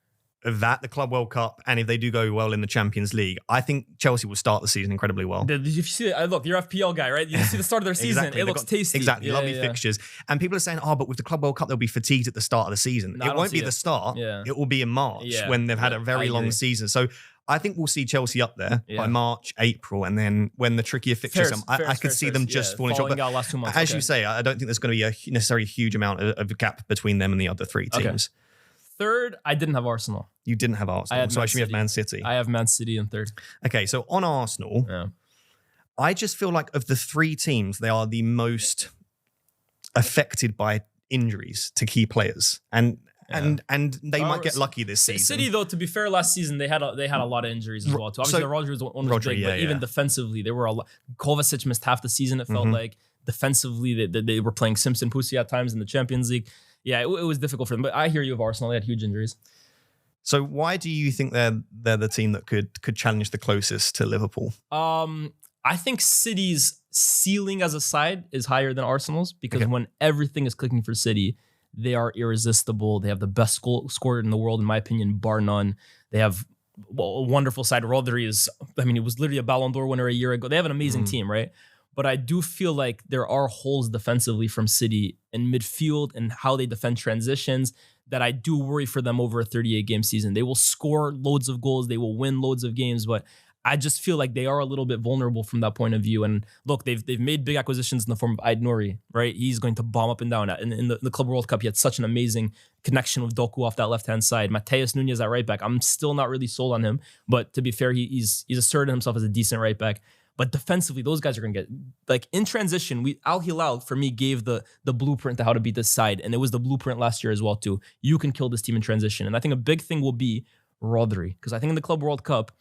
that, the Club World Cup, and if they do go well in the Champions League, I think Chelsea will start the season incredibly well. Did you see it? Look, you're FPL guy, right? You see the start of their season. It looks tasty. Exactly. Lovely fixtures. And people are saying, but with the Club World Cup, they'll be fatigued at the start of the season. No, it won't be the start. It will be in March when they've had a very long season. So I think we'll see Chelsea up there by March, April, and then when the trickier fixtures come, I could see them just falling short. But last 2 months, as you say, I don't think there's going to be a necessarily huge amount of a gap between them and the other three teams. Third, I didn't have Arsenal. You didn't have Arsenal. So I should have Man City. I have Man City in third. Okay, so on Arsenal, I just feel like of the three teams, they are the most affected by injuries to key players. And they might get lucky this season. City, though, to be fair, last season they had a lot of injuries as well too. Obviously, the Rodri one was big, but even defensively, they were a lot. Kovacic missed half the season. It felt like defensively they were playing Simpson Pussy at times in the Champions League. Yeah, it was difficult for them. But I hear you of Arsenal. They had huge injuries. So why do you think they're the team that could challenge the closest to Liverpool? I think City's ceiling as a side is higher than Arsenal's because when everything is clicking for City, they are irresistible. They have the best scorer in the world, in my opinion, bar none. They have a wonderful side. Rodri it was literally a Ballon d'Or winner a year ago. They have an amazing team, right? But I do feel like there are holes defensively from City in midfield and how they defend transitions that I do worry for them over a 38-game season. They will score loads of goals. They will win loads of games, but I just feel like they are a little bit vulnerable from that point of view. And look, they've made big acquisitions in the form of Aït Nouri, right? He's going to bomb up and down. In the Club World Cup, he had such an amazing connection with Doku off that left-hand side. Mateus Nunes at right back. I'm still not really sold on him, but to be fair, he's asserted himself as a decent right back. But defensively, those guys are going to get, like, in transition, Al Hilal, for me, gave the blueprint to how to beat this side. And it was the blueprint last year as well, too. You can kill this team in transition. And I think a big thing will be Rodri. Because I think in the Club World Cup,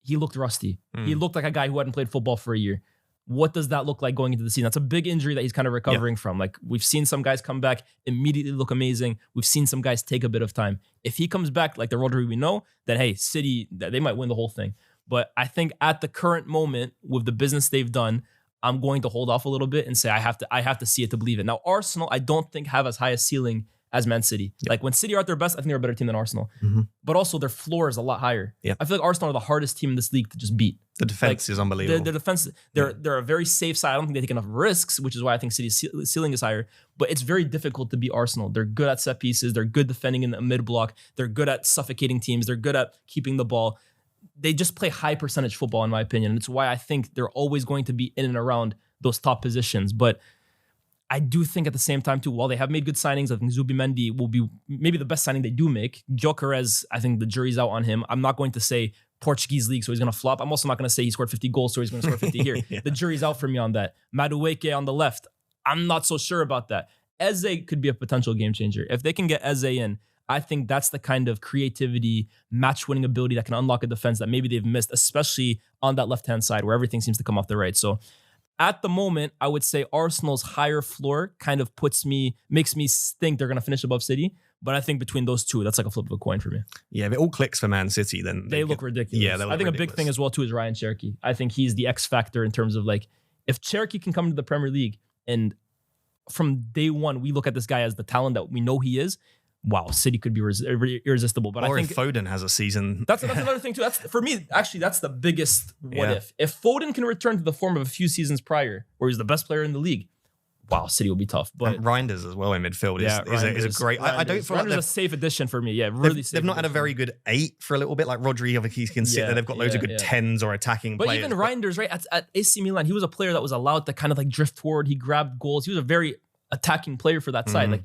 he looked rusty. He looked like a guy who hadn't played football for a year. What does that look like going into the season? That's a big injury that he's kind of recovering from. Like, we've seen some guys come back, immediately look amazing. We've seen some guys take a bit of time. If he comes back like the Rodri we know, then, hey, City, they might win the whole thing. But I think at the current moment, with the business they've done, I'm going to hold off a little bit and say I have to see it to believe it. Now, Arsenal, I don't think have as high a ceiling as Man City. Like, when City are at their best, I think they're a better team than Arsenal. But also their floor is a lot higher. I feel like Arsenal are the hardest team in this league to just beat. The defense is unbelievable. The defense, they're a very safe side. I don't think they take enough risks, which is why I think City's ceiling is higher. But it's very difficult to beat Arsenal. They're good at set pieces. They're good defending in the mid block. They're good at suffocating teams. They're good at keeping the ball. They just play high percentage football, in my opinion. And it's why I think they're always going to be in and around those top positions. But I do think at the same time, too, while they have made good signings, I think Zubimendi will be maybe the best signing they do make. Gyökeres, I think the jury's out on him. I'm not going to say Portuguese league, so he's going to flop. I'm also not going to say he scored 50 goals, so he's going to score 50 here. Yeah. The jury's out for me on that. Madueke on the left, I'm not so sure about that. Eze could be a potential game changer. If they can get Eze in, I think that's the kind of creativity, match-winning ability that can unlock a defense that maybe they've missed, especially on that left-hand side where everything seems to come off the right. So at the moment, I would say Arsenal's higher floor kind of makes me think they're going to finish above City. But I think between those two, that's like a flip of a coin for me. Yeah, if it all clicks for Man City, then they look ridiculous. Yeah, I think a big thing as well too is Ryan Cherky. I think he's the X factor in terms of like, if Cherky can come to the Premier League and from day one, we look at this guy as the talent that we know he is. Wow, City could be irresistible. But or I think if Foden has a season. That's another thing too. That's for me, actually, that's the biggest what if. If Foden can return to the form of a few seasons prior, where he's the best player in the league, wow, City will be tough. But and Reinders as well in midfield is a great. I don't feel Reinders like a safe addition for me. Yeah, really safe. They've not had a very good 8 for a little bit. Like Rodri, obviously, he can sit there. They've got loads of good 10s or attacking but players. Even Reinders, right, at AC Milan, he was a player that was allowed to kind of like drift forward. He grabbed goals. He was a very attacking player for that side. Like,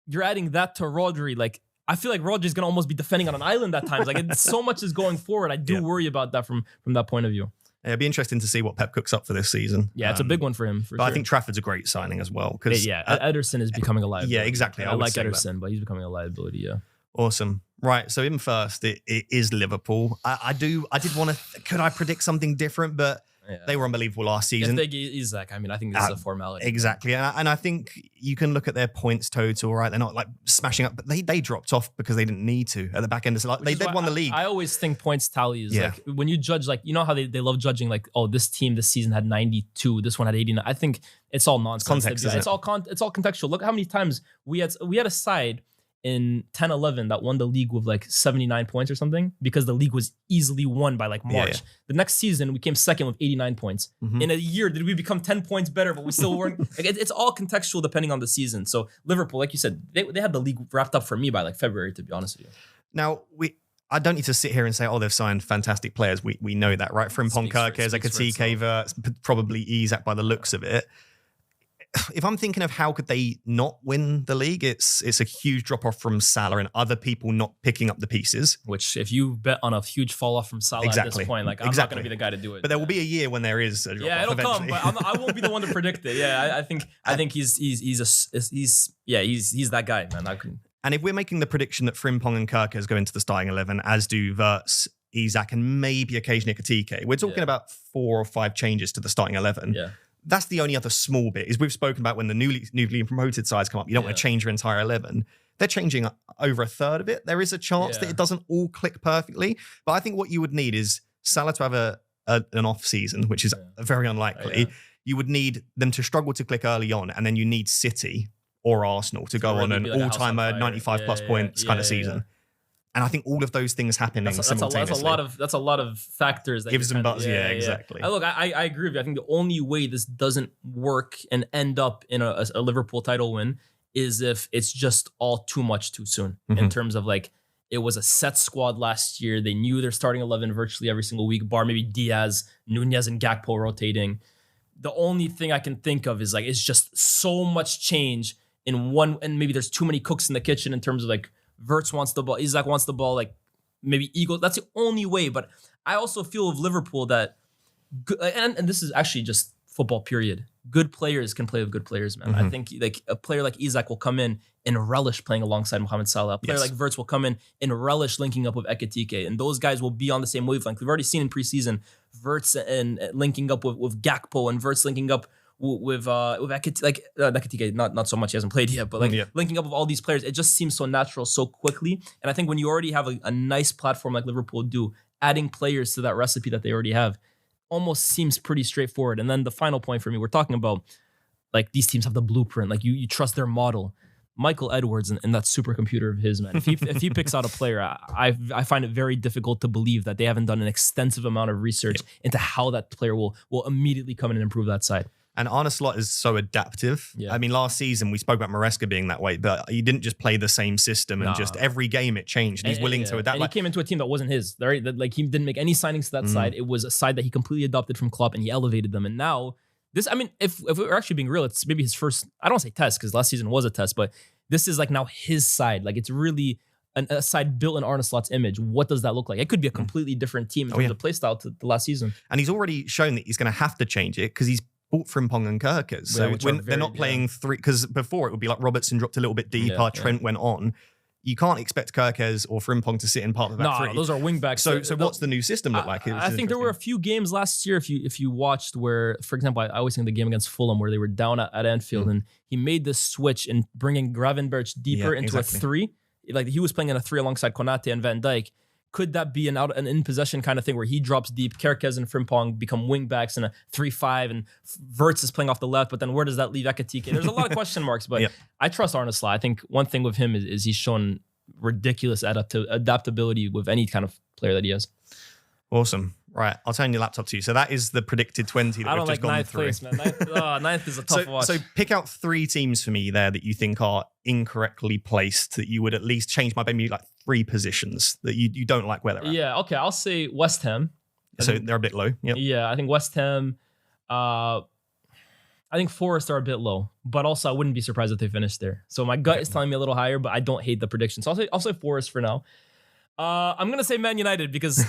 you're adding that to Rodri, like, I feel like Rodri's gonna almost be defending on an island at times. Like, so much is going forward. I do worry about that from that point of view. Yeah, it'd be interesting to see what Pep cooks up for this season. Yeah, it's a big one for him. But I think Trafford's a great signing as well. Ederson is becoming a liability. Yeah, exactly. I like Ederson, but he's becoming a liability. Yeah. Awesome. Right. So in first, it is Liverpool. I did want to. Could I predict something different? But they were unbelievable last season. If they get Isak, I mean, I think this is a formality. Exactly. And I think you can look at their points total, right? They're not like smashing up, but they dropped off because they didn't need to at the back end. So like, they'd won the league. I always think points tally is like when you judge, like, you know how they love judging, like, oh, this team this season had 92, this one had 89. I think it's all nonsense. Context, it's all contextual. Look how many times we had a side in 10-11 that won the league with like 79 points or something because the league was easily won by like March. The next season, we came second with 89 points. In a year, did we become 10 points better, but we still weren't? Like, it's all contextual depending on the season. So Liverpool, like you said, they had the league wrapped up for me by like February, to be honest with you. Now, I don't need to sit here and say, oh, they've signed fantastic players. We know that, right? Frimpong, Kirke, Zakatike, probably Isak by the looks of it. If I'm thinking of how could they not win the league, it's a huge drop off from Salah and other people not picking up the pieces. Which, if you bet on a huge fall off from Salah at this point, like, I'm not going to be the guy to do it. But there will be a year when there is a drop off. It'll eventually. come, but I won't be the one to predict it. Yeah, I think he's that guy, man. And if we're making the prediction that Frimpong and Kirkers go into the starting 11, as do Wirtz, Isak, and maybe occasionally Katike, we're talking about 4 or 5 changes to the starting 11. Yeah. That's the only other small bit, is we've spoken about when the newly promoted sides come up, you don't want to change your entire 11. They're changing over a third of it. There is a chance that it doesn't all click perfectly. But I think what you would need is Salah to have an off season, which is very unlikely. You would need them to struggle to click early on, and then you need City or Arsenal to go on an all-time 95 plus points kind of season. And I think all of those things happening simultaneously. That's a lot of factors. That gives them buzz. Yeah, exactly. Look, I agree with you. I think the only way this doesn't work and end up in a Liverpool title win is if it's just all too much too soon in terms of like, it was a set squad last year. They knew their starting 11 virtually every single week, bar maybe Diaz, Nunez, and Gakpo rotating. The only thing I can think of is like, it's just so much change in one, and maybe there's too many cooks in the kitchen in terms of like, Wirtz wants the ball, Isak wants the ball, like maybe Eagles. That's the only way. But I also feel with Liverpool that, and this is actually just football, period. Good players can play with good players, man. I think like a player like Isak will come in and relish playing alongside Mohamed Salah. A player like Wirtz will come in and relish linking up with Ekitike. And those guys will be on the same wavelength. We've already seen in preseason Wirtz and linking up with Gakpo and Wirtz linking up with Ekitike, not so much, he hasn't played yet, but like linking up with all these players, it just seems so natural so quickly. And I think when you already have a nice platform like Liverpool do, adding players to that recipe that they already have almost seems pretty straightforward. And then the final point for me, we're talking about like these teams have the blueprint, like you trust their model. Michael Edwards and that supercomputer of his, man. If he picks out a player, I find it very difficult to believe that they haven't done an extensive amount of research into how that player will immediately come in and improve that side. And Arne Slot is so adaptive. Yeah. I mean, last season we spoke about Maresca being that way, but he didn't just play the same system and just every game it changed. He's willing to adapt. And he came into a team that wasn't his. Right? Like he didn't make any signings to that side. It was a side that he completely adopted from Klopp and he elevated them. And now this, I mean, if we're actually being real, it's maybe his first, I don't want to say test because last season was a test, but this is like now his side. Like it's really a side built in Arne Slot's image, what does that look like? It could be a completely different team in terms of play style to the last season. And he's already shown that he's going to have to change it because he's bought Frimpong and Kirkers. So when they're not playing three, because before it would be like Robertson dropped a little bit deeper, Trent went on. You can't expect Kirkers or Frimpong to sit in part of that three. No, those are wing backs. So what's the new system look like? I think there were a few games last year, if you watched, where, for example, I always think the game against Fulham where they were down at Anfield and he made this switch and bringing Gravenberch deeper into a three. Like he was playing in a three alongside Konate and Van Dijk. Could that be an in possession kind of thing where he drops deep, Kerkez and Frimpong become wing backs in a 3-5 and Wirtz is playing off the left, but then where does that leave Ekitike? There's a lot of question marks, but I trust Arne Slot. I think one thing with him is he's shown ridiculous adaptability with any kind of player that he has. Awesome. Right, I'll turn your laptop to you. So that is the predicted 20 that we've just gone through. Place, man. Ninth is a tough watch. So pick out 3 teams for me there that you think are incorrectly placed, that you would at least change maybe like 3 positions that you don't like where they're at. Yeah, okay, I'll say West Ham. So they're a bit low. Yep. Yeah, I think West Ham. I think Forest are a bit low, but also I wouldn't be surprised if they finished there. So my gut is telling me a little higher, but I don't hate the prediction. So I'll say Forest for now. I'm gonna say Man United because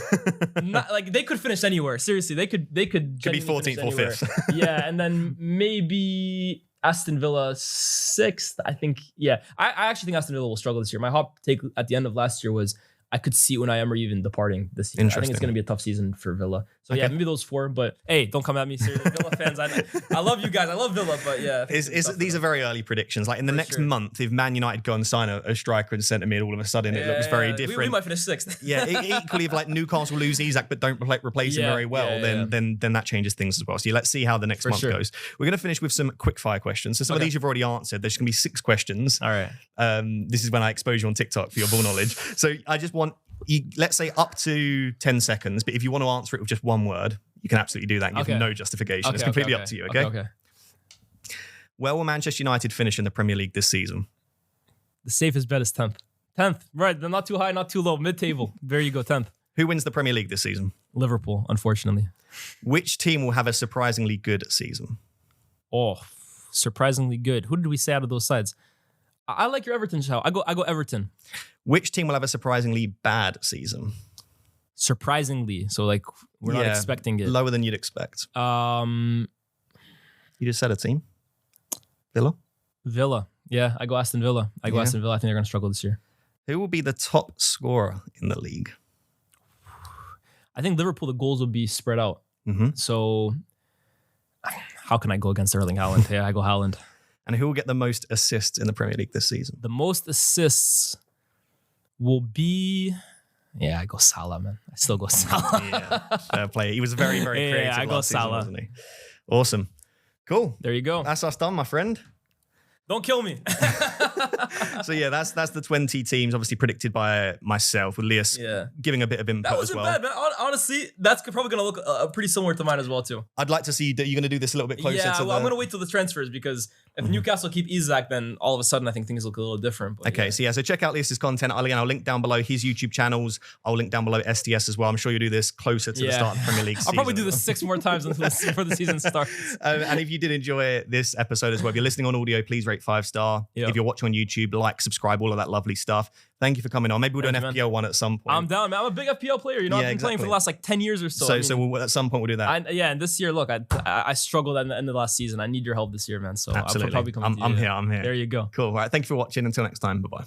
they could finish anywhere. Seriously, they could be 14th or 5th. Yeah, and then maybe Aston Villa 6th. I think. Yeah, I actually think Aston Villa will struggle this year. My hot take at the end of last year was I could see Unai Emery even departing this season. I think it's going to be a tough season for Villa. So yeah, maybe those 4. But hey, don't come at me, seriously. Villa fans, I love you guys. I love Villa, but yeah. These are very early predictions. Like in the next month, if Man United go and sign a striker and centre mid, all of a sudden it looks very different. We might finish 6th. Yeah, equally if like Newcastle lose Isak but don't replace him very well, then that changes things as well. So let's see how the next month goes. We're going to finish with some quick fire questions. So some of these you've already answered. There's going to be 6 questions. All right. This is when I expose you on TikTok for your ball knowledge. So I just want let's say up to 10 seconds, but if you want to answer it with just one word, you can absolutely do that and give no justification. It's completely up to you, okay? Where will Manchester United finish in the Premier League this season? The safest bet is 10th. 10th, right. They're not too high, not too low. Mid-table. There you go, 10th. Who wins the Premier League this season? Liverpool, unfortunately. Which team will have a surprisingly good season? Oh, surprisingly good. Who did we say out of those sides? I like your Everton shout. I go Everton. Which team will have a surprisingly bad season? Surprisingly. So like we're not expecting it. Lower than you'd expect. You just said a team. Villa? Yeah, I go Aston Villa. Aston Villa. I think they're going to struggle this year. Who will be the top scorer in the league? I think Liverpool, the goals will be spread out. Mm-hmm. So how can I go against Erling Haaland? Yeah, I go Haaland. And who will get the most assists in the Premier League this season? The most assists will be... Yeah, I go Salah, man. I still go Salah. Yeah, fair play. He was very, very creative. Yeah, I go Salah. Season, wasn't he? Awesome. Cool. There you go. That's us done, my friend. Don't kill me. So yeah, that's the 20 teams obviously predicted by myself, with Lyes giving a bit of input as well. That wasn't bad, man. Honestly, that's probably going to look pretty similar to mine as well too. I'd like to see that you're going to do this a little bit closer to I'm going to wait till the transfers because if Newcastle keep Isak, then all of a sudden I think things look a little different. But okay, so check out Lyes' content. I'll link down below his YouTube channels. I'll link down below STS as well. I'm sure you'll do this closer to the start of the Premier League season. I'll probably do this 6 more times before the season starts. And if you did enjoy this episode as well, if you're listening on audio, please rate 5-star. If you're watching on YouTube, like, subscribe, all of that lovely stuff. Thank you for coming on. Maybe we'll do an FPL one at some point. I'm down, man. I'm a big FPL player. I've been playing for the last 10 years or so. So at some point we'll do that. And this year, look, I struggled at the end of last season. I need your help this year, man. So absolutely. I'll probably come to you. I'm here. There you go. Cool. All right. Thank you for watching. Until next time. Bye-bye.